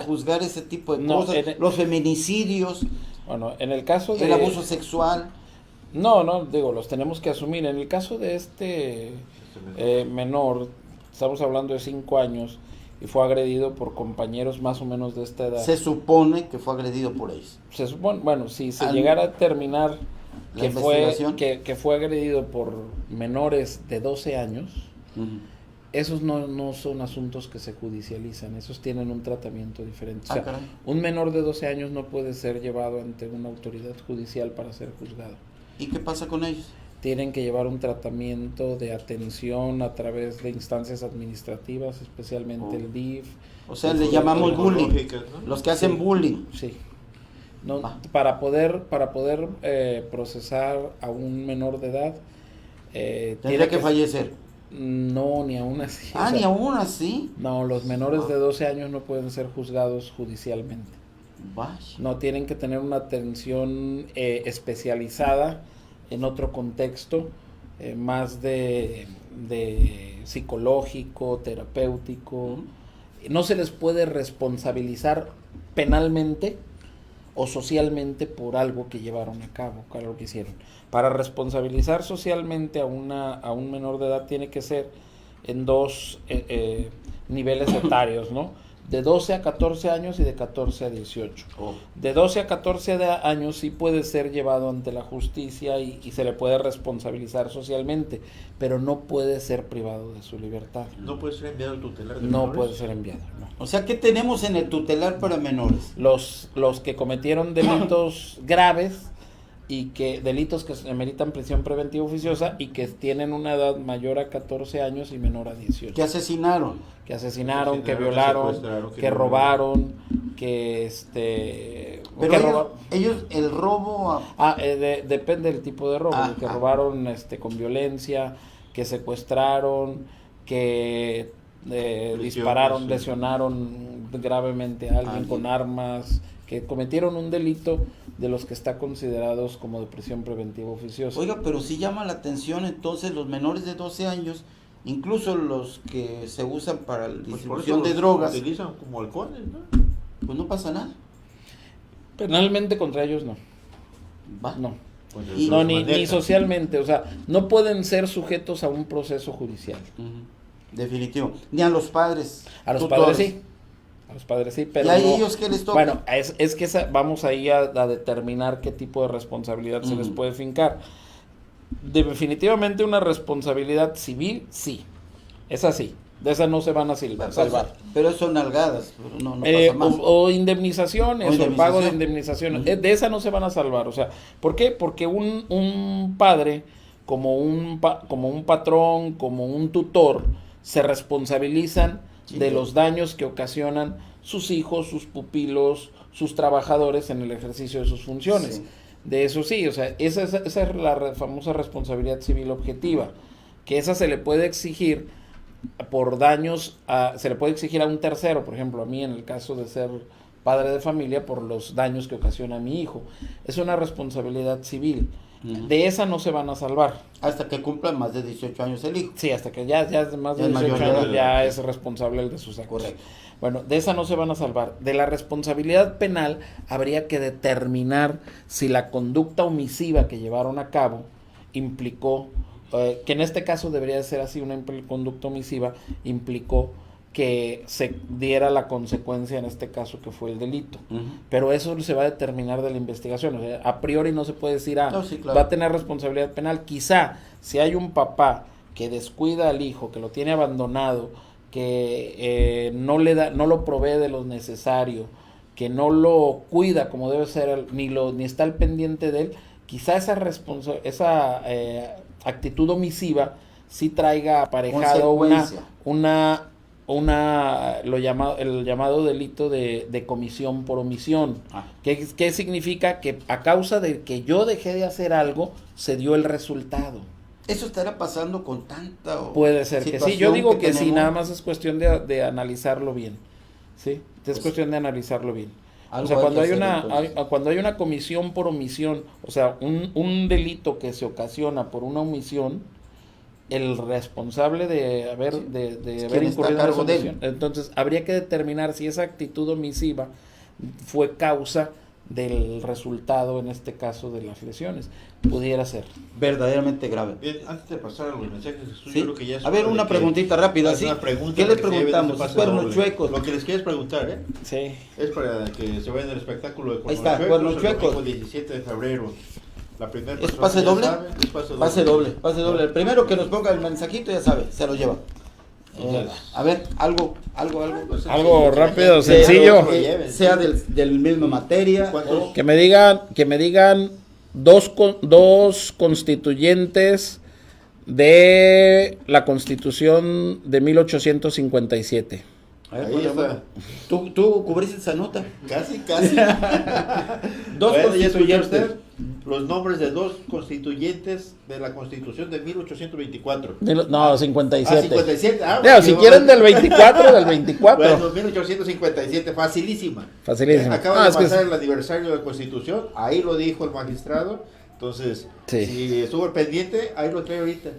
Speaker 2: juzgar ese tipo de cosas? Los feminicidios,
Speaker 13: bueno, en el caso
Speaker 2: el abuso sexual.
Speaker 13: Los tenemos que asumir. En el caso de este menor, estamos hablando de 5 años, y fue agredido por compañeros más o menos de esta edad.
Speaker 2: Se supone que fue agredido por ellos.
Speaker 13: Se supone, bueno, si se llegara a determinar que fue agredido por menores de 12 años, esos no son asuntos que se judicializan, esos tienen un tratamiento diferente. O sea, un menor de 12 años no puede ser llevado ante una autoridad judicial para ser juzgado.
Speaker 2: ¿Y qué pasa con ellos?
Speaker 13: Tienen que llevar un tratamiento de atención a través de instancias administrativas, especialmente el DIF.
Speaker 2: O sea, le llamamos bullying, ¿no? Los que hacen bullying.
Speaker 13: Sí. Para poder procesar a un menor de edad,
Speaker 2: tendría que fallecer.
Speaker 13: No, ni aún así.
Speaker 2: ¿Ni aún así?
Speaker 13: No, los menores de 12 años no pueden ser juzgados judicialmente. No, tienen que tener una atención especializada en otro contexto, más de psicológico, terapéutico. No se les puede responsabilizar penalmente o socialmente por algo que llevaron a cabo, algo que hicieron. Para responsabilizar socialmente a un menor de edad tiene que ser en 2 niveles etarios, ¿no? De 12 a 14 años y de 14 a 18. De 12 a 14 años sí puede ser llevado ante la justicia y se le puede responsabilizar socialmente, pero no puede ser privado de su libertad.
Speaker 11: ¿No puede ser enviado al tutelar de menores?
Speaker 13: No puede ser enviado, no.
Speaker 2: O sea, ¿qué tenemos en el tutelar para menores?
Speaker 13: Los que cometieron delitos graves y que delitos que ameritan prisión preventiva oficiosa y que tienen una edad mayor a 14 años y menor a 18.
Speaker 2: Que asesinaron,
Speaker 13: que violaron, que robaron, que
Speaker 2: pero ellos el robo
Speaker 13: depende del tipo de robo, que robaron con violencia, que secuestraron, que dispararon, lesionaron gravemente a alguien con armas, que cometieron un delito de los que está considerados como de prisión preventiva oficiosa.
Speaker 2: Oiga, pero sí llama la atención entonces los menores de 12 años, incluso los que se usan para la distribución de drogas,
Speaker 11: los utilizan como halcones, ¿no?
Speaker 2: Pues no pasa nada.
Speaker 13: Penalmente contra ellos no.
Speaker 2: ¿Va?
Speaker 13: No.
Speaker 11: Pues
Speaker 13: No, ni socialmente, o sea, no pueden ser sujetos a un proceso judicial.
Speaker 2: Definitivo. Ni a los padres.
Speaker 13: A los padres sí. A los padres sí, pero
Speaker 2: ¿y a ellos qué les toca?
Speaker 13: Bueno, es que vamos ahí a determinar qué tipo de responsabilidad se les puede fincar. Definitivamente una responsabilidad civil, sí. Es así. De esa no se van a salvar.
Speaker 2: Pero son nalgadas, no pasa más.
Speaker 13: O indemnizaciones, o el pago de indemnizaciones. De esa no se van a salvar. O sea, ¿por qué? Porque un padre, como un patrón, como un tutor, se responsabilizan de los daños que ocasionan sus hijos, sus pupilos, sus trabajadores en el ejercicio de sus funciones. Sí. De eso sí, o sea, esa es la famosa responsabilidad civil objetiva, que esa se le puede exigir por daños, se le puede exigir a un tercero, por ejemplo, a mí en el caso de ser padre de familia, por los daños que ocasiona a mi hijo. Es una responsabilidad civil. De esa no se van a salvar.
Speaker 2: Hasta que cumplan más de 18 años el hijo.
Speaker 13: Sí, hasta que ya es más de 18 años ya es responsable el de sus actos. Correcto. Bueno, de esa no se van a salvar. De la responsabilidad penal habría que determinar si la conducta omisiva que llevaron a cabo implicó, que en este caso debería ser así, una conducta omisiva implicó que se diera la consecuencia en este caso que fue el delito. Pero eso se va a determinar de la investigación. O sea, a priori no se puede decir, claro, va a tener responsabilidad penal. Quizá si hay un papá que descuida al hijo, que lo tiene abandonado, que no lo provee de lo necesario, que no lo cuida como debe ser, ni está al pendiente de él, quizá esa actitud omisiva sí traiga aparejado el llamado delito de comisión por omisión. ¿Qué significa? Que a causa de que yo dejé de hacer algo, se dio el resultado.
Speaker 2: ¿Eso estará pasando con tanta
Speaker 13: Puede ser que sí, yo digo que sí, nada más es cuestión de analizarlo bien. ¿Sí? Es cuestión de analizarlo bien. O sea, cuando hay una comisión por omisión, o sea, un delito que se ocasiona por una omisión, el responsable de haber incurrido en esa omisión, entonces habría que determinar si esa actitud omisiva fue causa del resultado, en este caso de las lesiones. Pudiera ser
Speaker 2: verdaderamente grave.
Speaker 11: Bien, antes de pasar a los mensajes,
Speaker 2: ¿sí?
Speaker 11: yo creo que ya es
Speaker 2: a ver, una preguntita rápida, ¿sí? ¿Qué le preguntamos?
Speaker 11: Cuernos chuecos. Lo que les quieres preguntar,
Speaker 13: Sí.
Speaker 11: Es para que se vayan al espectáculo de
Speaker 2: Cuernos chuecos.
Speaker 11: El 17 de febrero. La primera
Speaker 2: ¿Es pase doble? Pase doble. El primero que nos ponga el mensajito, ya sabe, se lo lleva. A ver, algo
Speaker 13: rápido, sencillo.
Speaker 2: Sea del misma materia.
Speaker 13: Que me digan dos constituyentes de la Constitución de 1857.
Speaker 2: Ahí está. ¿Tú cubriste esa nota?
Speaker 11: Casi.
Speaker 2: Dos constituyentes.
Speaker 11: Los nombres de dos constituyentes de la Constitución de 1824.
Speaker 13: No, 57.
Speaker 11: 57.
Speaker 13: Si quieren del 24, del 24.
Speaker 11: Bueno, 1857, facilísima. Acaba de pasar el aniversario de la Constitución, ahí lo dijo el magistrado. Entonces, si estuvo al pendiente, ahí lo trae ahorita.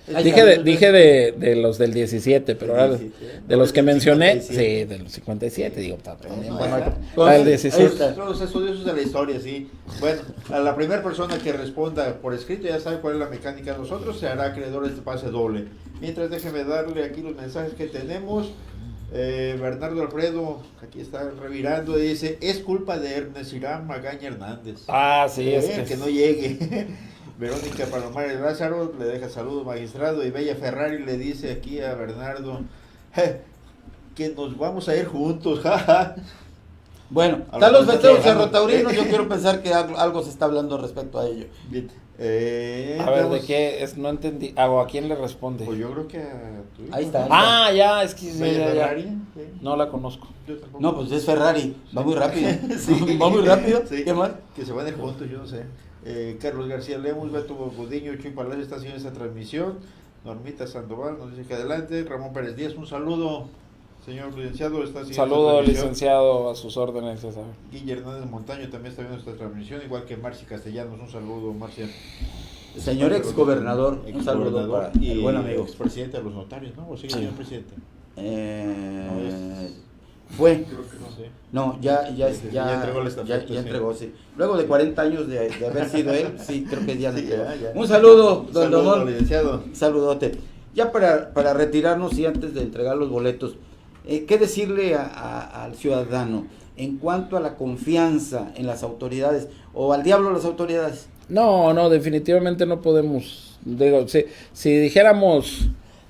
Speaker 13: Dije de los del 17, pero ahora de los que mencioné, sí, de los 57, digo, el 17.
Speaker 11: Son los estudiosos de la historia, sí. Bueno, a la primera persona que responda por escrito, ya sabe cuál es la mecánica. Nosotros se hará acreedor este pase doble. Mientras, déjeme darle aquí los mensajes que tenemos. Bernardo Alfredo, aquí está revirando, dice, es culpa de Ernest Irán Magaña Hernández.
Speaker 13: Sí, es
Speaker 11: que no llegue. Verónica Palomares Lázaro le deja saludos, magistrado, y Bella Ferrari le dice aquí a Bernardo que nos vamos a ir juntos, jaja.
Speaker 2: Bueno, están los festejos cerrotaurinos, yo quiero pensar que algo se está hablando respecto a ello.
Speaker 13: Bien. A ver, ¿de qué es? No entendí. ¿A quién le responde?
Speaker 11: Pues yo creo que a tu hijo.
Speaker 2: Ahí está.
Speaker 13: Ya, es que sí,
Speaker 11: Ferrari.
Speaker 13: Sí. No la conozco.
Speaker 2: No, pues es Ferrari, va muy rápido. Sí. Va muy rápido.
Speaker 11: Sí.
Speaker 2: ¿Qué más?
Speaker 11: Que se van de juntos, yo no sé. Carlos García Lemus, Beto Gudiño, Chuy Palacio está haciendo esta transmisión. Normita Sandoval nos dice que adelante. Ramón Pérez Díaz, un saludo. Señor licenciado, está haciendo
Speaker 13: Saludo,
Speaker 11: esta transmisión.
Speaker 13: licenciado, a sus órdenes, César.
Speaker 11: Guille Hernández Montaño también está viendo esta transmisión, igual que Marci Castellanos, un saludo, Marcia.
Speaker 2: Señor exgobernador, un saludo para
Speaker 11: y
Speaker 2: el buen amigo.
Speaker 11: expresidente de los notarios, ¿no? ¿O sigue siendo presidente?
Speaker 2: Fue.
Speaker 11: Creo que no sé.
Speaker 2: No, ya
Speaker 11: entregó la estafeta,
Speaker 2: ya entregó, sí. Luego de 40 años de haber sido él, sí, creo que ya le entregó.
Speaker 11: Ya.
Speaker 2: Un saludo, don
Speaker 11: Saludo,
Speaker 2: Domón.
Speaker 11: licenciado.
Speaker 2: Saludote. Ya para retirarnos y antes de entregar los boletos, ¿qué decirle al ciudadano en cuanto a la confianza en las autoridades o al diablo las autoridades?
Speaker 13: No, definitivamente no podemos. Digo, si dijéramos...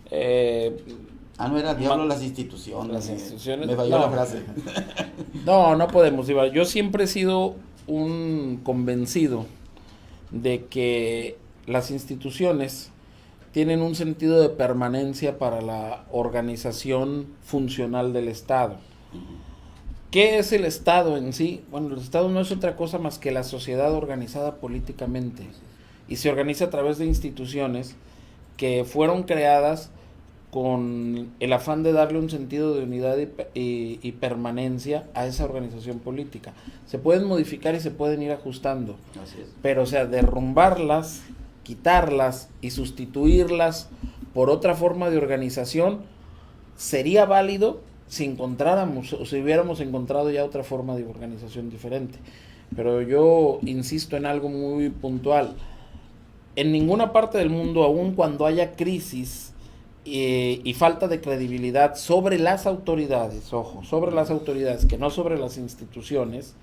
Speaker 2: no era diablo las instituciones.
Speaker 13: Las instituciones.
Speaker 2: Me falló la frase.
Speaker 13: No podemos. Yo siempre he sido un convencido de que las instituciones tienen un sentido de permanencia para la organización funcional del Estado. ¿Qué es el Estado en sí? Bueno, el Estado no es otra cosa más que la sociedad organizada políticamente y se organiza a través de instituciones que fueron creadas con el afán de darle un sentido de unidad y permanencia a esa organización política. Se pueden modificar y se pueden ir ajustando,
Speaker 2: Así es.
Speaker 13: pero o sea, derrumbarlas, quitarlas y sustituirlas por otra forma de organización sería válido si encontráramos o si hubiéramos encontrado ya otra forma de organización diferente. Pero yo insisto en algo muy puntual. En ninguna parte del mundo, aun cuando haya crisis y falta de credibilidad sobre las autoridades, ojo, sobre las autoridades, que no sobre las instituciones,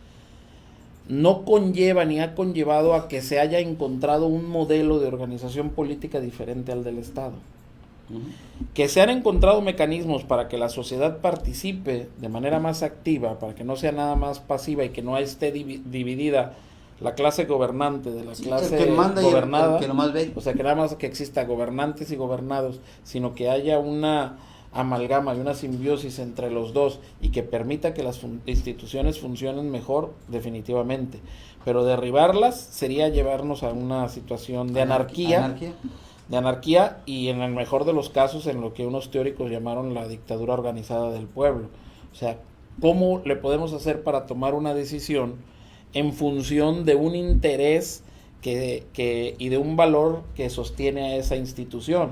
Speaker 13: no conlleva ni ha conllevado a que se haya encontrado un modelo de organización política diferente al del Estado. Que se han encontrado mecanismos para que la sociedad participe de manera más activa, para que no sea nada más pasiva y que no esté dividida la clase gobernante de la clase
Speaker 2: el que manda
Speaker 13: gobernada,
Speaker 2: y el que nomás ve.
Speaker 13: o sea, que nada más que exista gobernantes y gobernados, sino que haya una amalgama y una simbiosis entre los dos y que permita que las instituciones funcionen mejor, definitivamente. Pero derribarlas sería llevarnos a una situación de anarquía y en el mejor de los casos en lo que unos teóricos llamaron la dictadura organizada del pueblo. O sea, ¿cómo le podemos hacer para tomar una decisión en función de un interés y de un valor que sostiene a esa institución?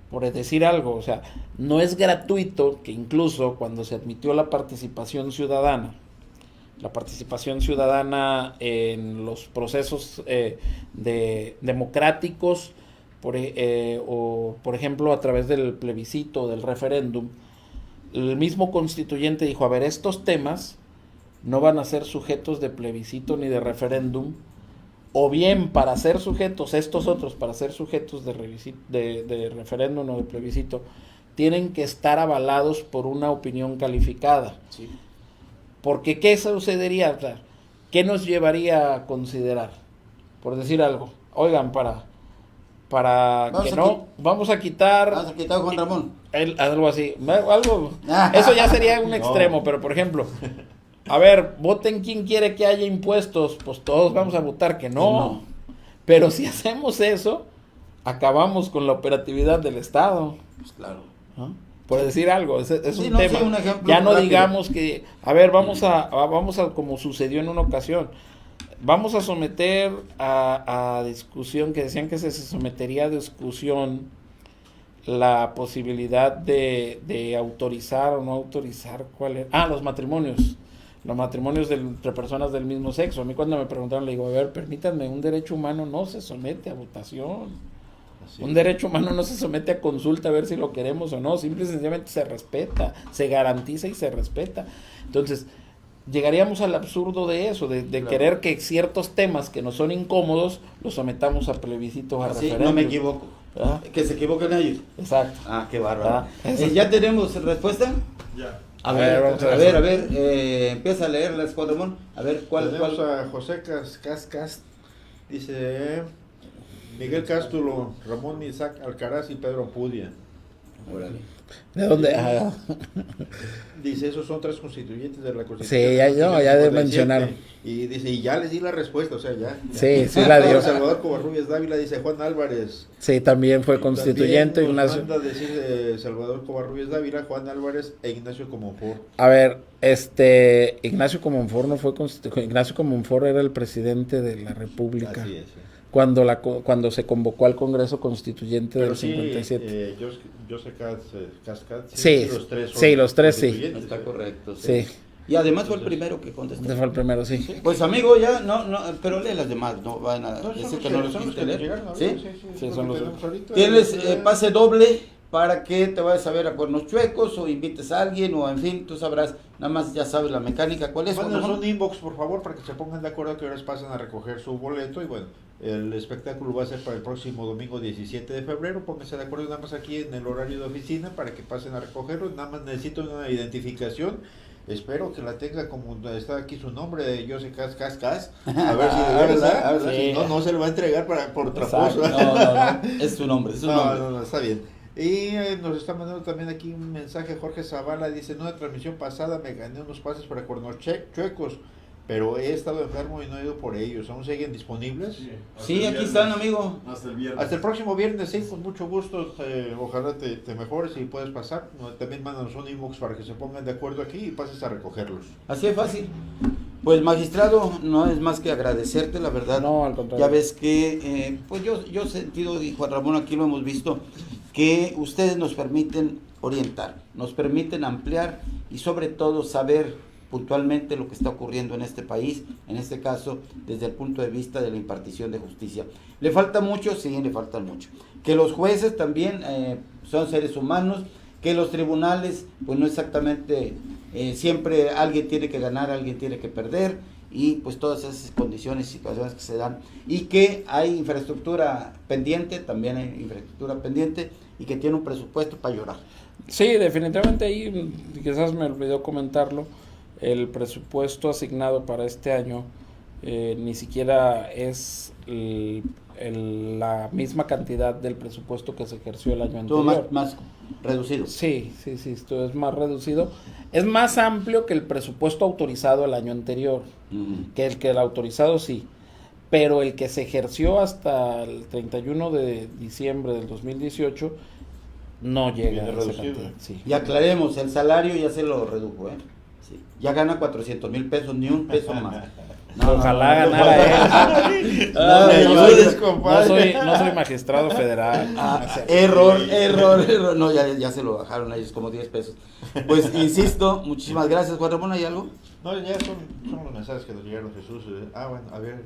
Speaker 13: Por decir algo, o sea, no es gratuito que incluso cuando se admitió la participación ciudadana en los procesos democráticos, o por ejemplo a través del plebiscito, del referéndum, el mismo constituyente dijo, a ver, estos temas no van a ser sujetos de plebiscito ni de referéndum, o bien para ser sujetos, estos otros para ser sujetos de referéndum o de plebiscito, tienen que estar avalados por una opinión calificada.
Speaker 2: Sí.
Speaker 13: Porque ¿qué sucedería? O sea, ¿qué nos llevaría a considerar? Por decir algo, oigan, vamos a quitar
Speaker 2: a Juan Ramón.
Speaker 13: Algo así, eso ya sería un extremo, pero por ejemplo, a ver, voten quien quiere que haya impuestos, pues todos vamos a votar que no. Pero si hacemos eso, acabamos con la operatividad del Estado.
Speaker 2: Pues claro.
Speaker 13: ¿No? Por decir algo, es
Speaker 2: Sí,
Speaker 13: un tema.
Speaker 2: sí, un ejemplo
Speaker 13: ya no
Speaker 2: rápido.
Speaker 13: digamos que, a ver, vamos a, como sucedió en una ocasión, vamos a someter a discusión, que decían que se sometería a discusión la posibilidad de autorizar o no autorizar, ¿cuál era? Los matrimonios entre personas del mismo sexo. A mí cuando me preguntaron, le digo, a ver, permítanme, un derecho humano no se somete a votación. Así. Un derecho humano no se somete a consulta a ver si lo queremos o no, simple y sencillamente se respeta, se garantiza y se respeta. Entonces, llegaríamos al absurdo de eso, de claro, querer que ciertos temas que nos son incómodos los sometamos a plebiscitos, a referéndum.
Speaker 2: No me equivoco. ¿Ah? Que se equivoquen ellos.
Speaker 13: Exacto.
Speaker 2: Qué bárbaro. ¿Ya tenemos respuesta?
Speaker 11: Ya.
Speaker 2: A ver, empieza a leerlas, Juan Ramón. A ver,
Speaker 11: Tenemos a José Cascas, dice Miguel Cástulo, Ramón Isaac Alcaraz y Pedro Pudia.
Speaker 2: Órale.
Speaker 13: ¿De dónde?
Speaker 11: Dice, esos son 3 constituyentes de la Constitución.
Speaker 13: Sí, ya mencionaron.
Speaker 11: Y dice, y ya les di la respuesta, o sea, ya.
Speaker 13: Sí la dio.
Speaker 11: Salvador Covarrubias Dávila dice Juan Álvarez.
Speaker 13: Sí, también fue constituyente.
Speaker 11: También nos
Speaker 13: Ignacio.
Speaker 11: manda a decir Salvador Covarrubias Dávila, Juan Álvarez e Ignacio Comonfort.
Speaker 13: A ver, Ignacio Comonfort no fue constituyente. Ignacio Comonfort era el presidente de la República.
Speaker 11: Así es, sí.
Speaker 13: Cuando se convocó al Congreso Constituyente del 57.
Speaker 11: José Cascas,
Speaker 13: sí, los tres, sí.
Speaker 2: Está correcto.
Speaker 13: Sí.
Speaker 2: Y además fue el primero que contestó.
Speaker 13: Fue el primero, sí.
Speaker 2: Pues amigo, ya, no, pero lee las demás, no van a decir que no los quisiste leer.
Speaker 13: Sí, son los
Speaker 2: Tienes pase doble para que te vayas a ver a Cuernos Chuecos o invites a alguien o en fin, tú sabrás, nada más ya sabes la mecánica, ¿cuál es?
Speaker 11: Mándanos un inbox, por favor, para que se pongan de acuerdo a que horas pasan a recoger su boleto y bueno, el espectáculo va a ser para el próximo domingo 17 de febrero, pónganse de acuerdo nada más aquí en el horario de oficina para que pasen a recogerlo, nada más necesito una identificación. Espero que la tenga como está aquí su nombre de José Cascas. A ver si de verdad. Si no se lo va a entregar por tramposo.
Speaker 2: No. Es su nombre.
Speaker 11: No, está bien. Y nos está mandando también aquí un mensaje Jorge Zavala. Dice, en una transmisión pasada me gané unos pases para Cuernos Chuecos, pero he estado enfermo y no he ido por ellos. ¿Aún siguen disponibles?
Speaker 2: Sí, aquí están, amigo.
Speaker 11: Hasta el viernes. Hasta el próximo viernes, sí, con mucho gusto. Ojalá te mejores y puedes pasar. También mándanos un inbox para que se pongan de acuerdo aquí y pases a recogerlos.
Speaker 2: Así es fácil. Pues magistrado, no es más que agradecerte, la verdad.
Speaker 13: No, al contrario.
Speaker 2: Ya ves que, pues yo he sentido, y Juan Ramón aquí lo hemos visto, que ustedes nos permiten orientar, nos permiten ampliar y sobre todo saber puntualmente lo que está ocurriendo en este país, en este caso desde el punto de vista de la impartición de justicia. ¿Le falta mucho? Sí, le falta mucho. Que los jueces también son seres humanos, que los tribunales, pues no exactamente, siempre alguien tiene que ganar, alguien tiene que perder, y pues todas esas condiciones y situaciones que se dan, y que hay infraestructura pendiente, también hay infraestructura pendiente, y que tiene un presupuesto para llorar.
Speaker 13: Sí, definitivamente ahí, quizás me olvidó comentarlo, el presupuesto asignado para este año ni siquiera es la misma cantidad del presupuesto que se ejerció el año anterior.
Speaker 2: Todo más reducido.
Speaker 13: Sí, esto es más reducido. Es más amplio que el presupuesto autorizado el año anterior, que el autorizado sí, pero el que se ejerció hasta el 31 de diciembre del 2018 no llega a esa cantidad. Sí.
Speaker 2: Y aclaremos, el salario ya se lo redujo, sí. Ya gana 400,000 pesos, ni un peso más.
Speaker 13: Ojalá ganara él. No soy magistrado federal.
Speaker 2: Error. No, ya se lo bajaron a ellos como 10 pesos. Pues insisto, muchísimas gracias. Juan Ramón, ¿hay algo?
Speaker 11: No, ya son los mensajes que nos llegaron, Jesús. Bueno, a ver,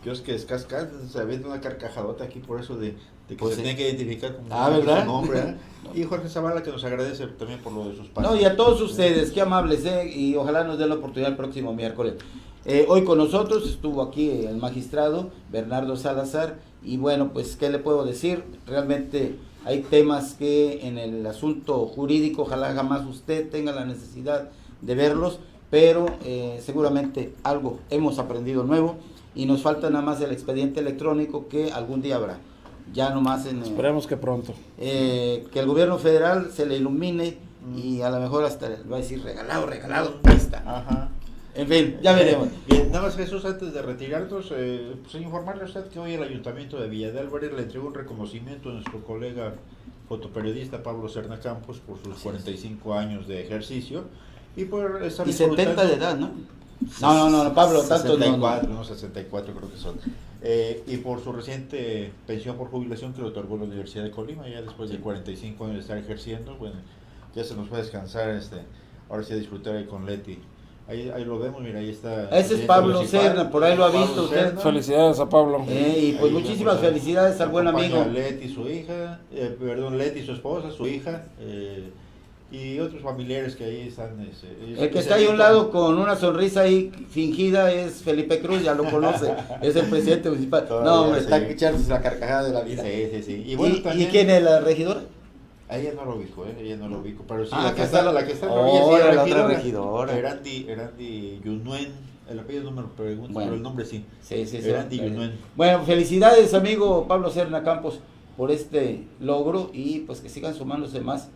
Speaker 11: Dios que es Cascas, se avienta una carcajadota aquí por eso de que pues se tiene que identificar como
Speaker 2: ¿verdad?
Speaker 11: Su nombre. Y Jorge Zavala, que nos agradece también por lo de sus pasos.
Speaker 2: No, y a todos ustedes, qué amables, y ojalá nos den la oportunidad el próximo miércoles. Hoy con nosotros estuvo aquí el magistrado Bernardo Salazar, y bueno, pues, ¿qué le puedo decir? Realmente hay temas que en el asunto jurídico, ojalá jamás usted tenga la necesidad de verlos, pero seguramente algo hemos aprendido nuevo, y nos falta nada más el expediente electrónico que algún día habrá. Ya nomás
Speaker 13: esperemos que pronto.
Speaker 2: Que el gobierno federal se le ilumine y a lo mejor hasta va a decir regalado, ahí está.
Speaker 11: Ajá.
Speaker 2: En fin, ya veremos.
Speaker 11: Bien, nada más Jesús, antes de retirarnos, pues informarle a usted que hoy el Ayuntamiento de Villa de Álvarez le entregó un reconocimiento a nuestro colega fotoperiodista Pablo Serna Campos por sus 45 años de ejercicio y por estar
Speaker 2: 70 de edad, ¿no? No, Pablo,
Speaker 11: 64, no, 64 creo que son. Y por su reciente pensión por jubilación que le otorgó la Universidad de Colima, ya después de 45 años de estar ejerciendo, bueno, ya se nos puede descansar, ahora sí a disfrutar ahí con Leti. Ahí lo vemos, mira, ahí está.
Speaker 2: Ese es Pablo Serna, por ahí lo ha visto usted.
Speaker 13: Felicidades a Pablo.
Speaker 2: Y pues muchísimas felicidades al buen amigo.
Speaker 11: Leti, su hija, Leti, su esposa, su hija, y otros familiares que ahí están.
Speaker 2: El que está ahí a un lado con una sonrisa ahí fingida es Felipe Cruz, ya lo conoce, es el presidente municipal. No, hombre, está echándose la carcajada de la vida.
Speaker 11: Sí. Y bueno,
Speaker 2: ¿Y quién es la regidora?
Speaker 11: A ella no lo ubico, ella no lo ubico, pero sí,
Speaker 2: Ah,
Speaker 11: la que está en la
Speaker 2: la otra regidora.
Speaker 11: Erandi Yunuen, el apellido no me lo pregunto,
Speaker 2: Bueno.
Speaker 11: pero el nombre sí.
Speaker 2: Sí.
Speaker 11: Erandi Yunuen.
Speaker 2: Bueno, felicidades, amigo Pablo Serna Campos, por este logro y pues que sigan sumándose más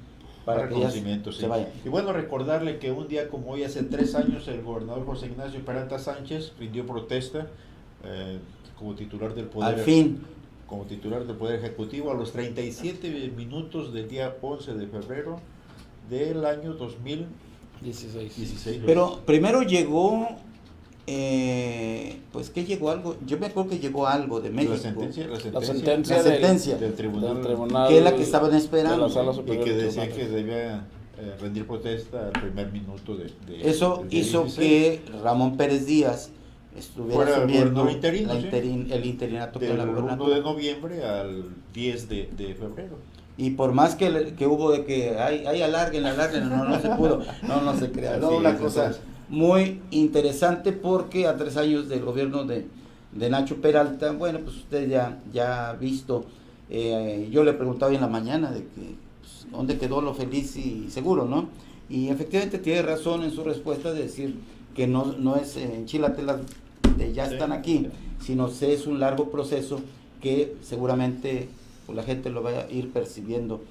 Speaker 2: para que ya
Speaker 11: Reconocimiento, sí.
Speaker 2: se vayan.
Speaker 11: Y bueno, recordarle que un día como hoy, hace 3 años, el gobernador José Ignacio Peralta Sánchez rindió protesta como titular del Poder.
Speaker 2: Al fin.
Speaker 11: Como titular del Poder Ejecutivo a los 37 minutos del día 11 de febrero del año 2016.
Speaker 2: Pero primero llegó, pues que llegó algo, yo me acuerdo que llegó algo de México.
Speaker 11: La sentencia
Speaker 2: del
Speaker 11: tribunal,
Speaker 2: que es la que estaban esperando.
Speaker 11: de la Sala Superior y que decía que debía rendir protesta al primer minuto de
Speaker 2: eso
Speaker 11: del día
Speaker 2: hizo
Speaker 11: 16.
Speaker 2: que Ramón Pérez Díaz estuviera
Speaker 11: Fuera
Speaker 2: asumiendo
Speaker 11: gobernador interino,
Speaker 2: el interinato con la
Speaker 11: del 1
Speaker 2: gobernatura.
Speaker 11: de noviembre al 10 de febrero.
Speaker 2: Y por más que hubo de que hay alarguen, no se pudo, no se crea, no, una cosa muy interesante porque a 3 años del gobierno de Nacho Peralta, bueno, pues usted ya ha visto, yo le preguntaba hoy en la mañana de que pues, dónde quedó lo feliz y seguro, ¿no? Y efectivamente tiene razón en su respuesta de decir que no es enchilatelas de ya están aquí, sino que es un largo proceso que seguramente pues, la gente lo va a ir percibiendo.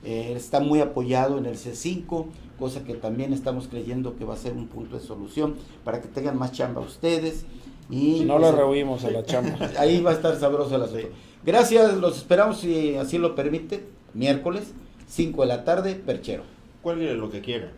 Speaker 2: Está muy apoyado en el C5, cosa que también estamos creyendo que va a ser un punto de solución para que tengan más chamba ustedes. Y
Speaker 13: no
Speaker 2: pues,
Speaker 13: le rehuimos a la chamba.
Speaker 2: Ahí va a estar sabroso el asunto. Gracias, los esperamos si así lo permite, miércoles, 5 de la tarde, Perchero.
Speaker 11: Cuélguele lo que quiera.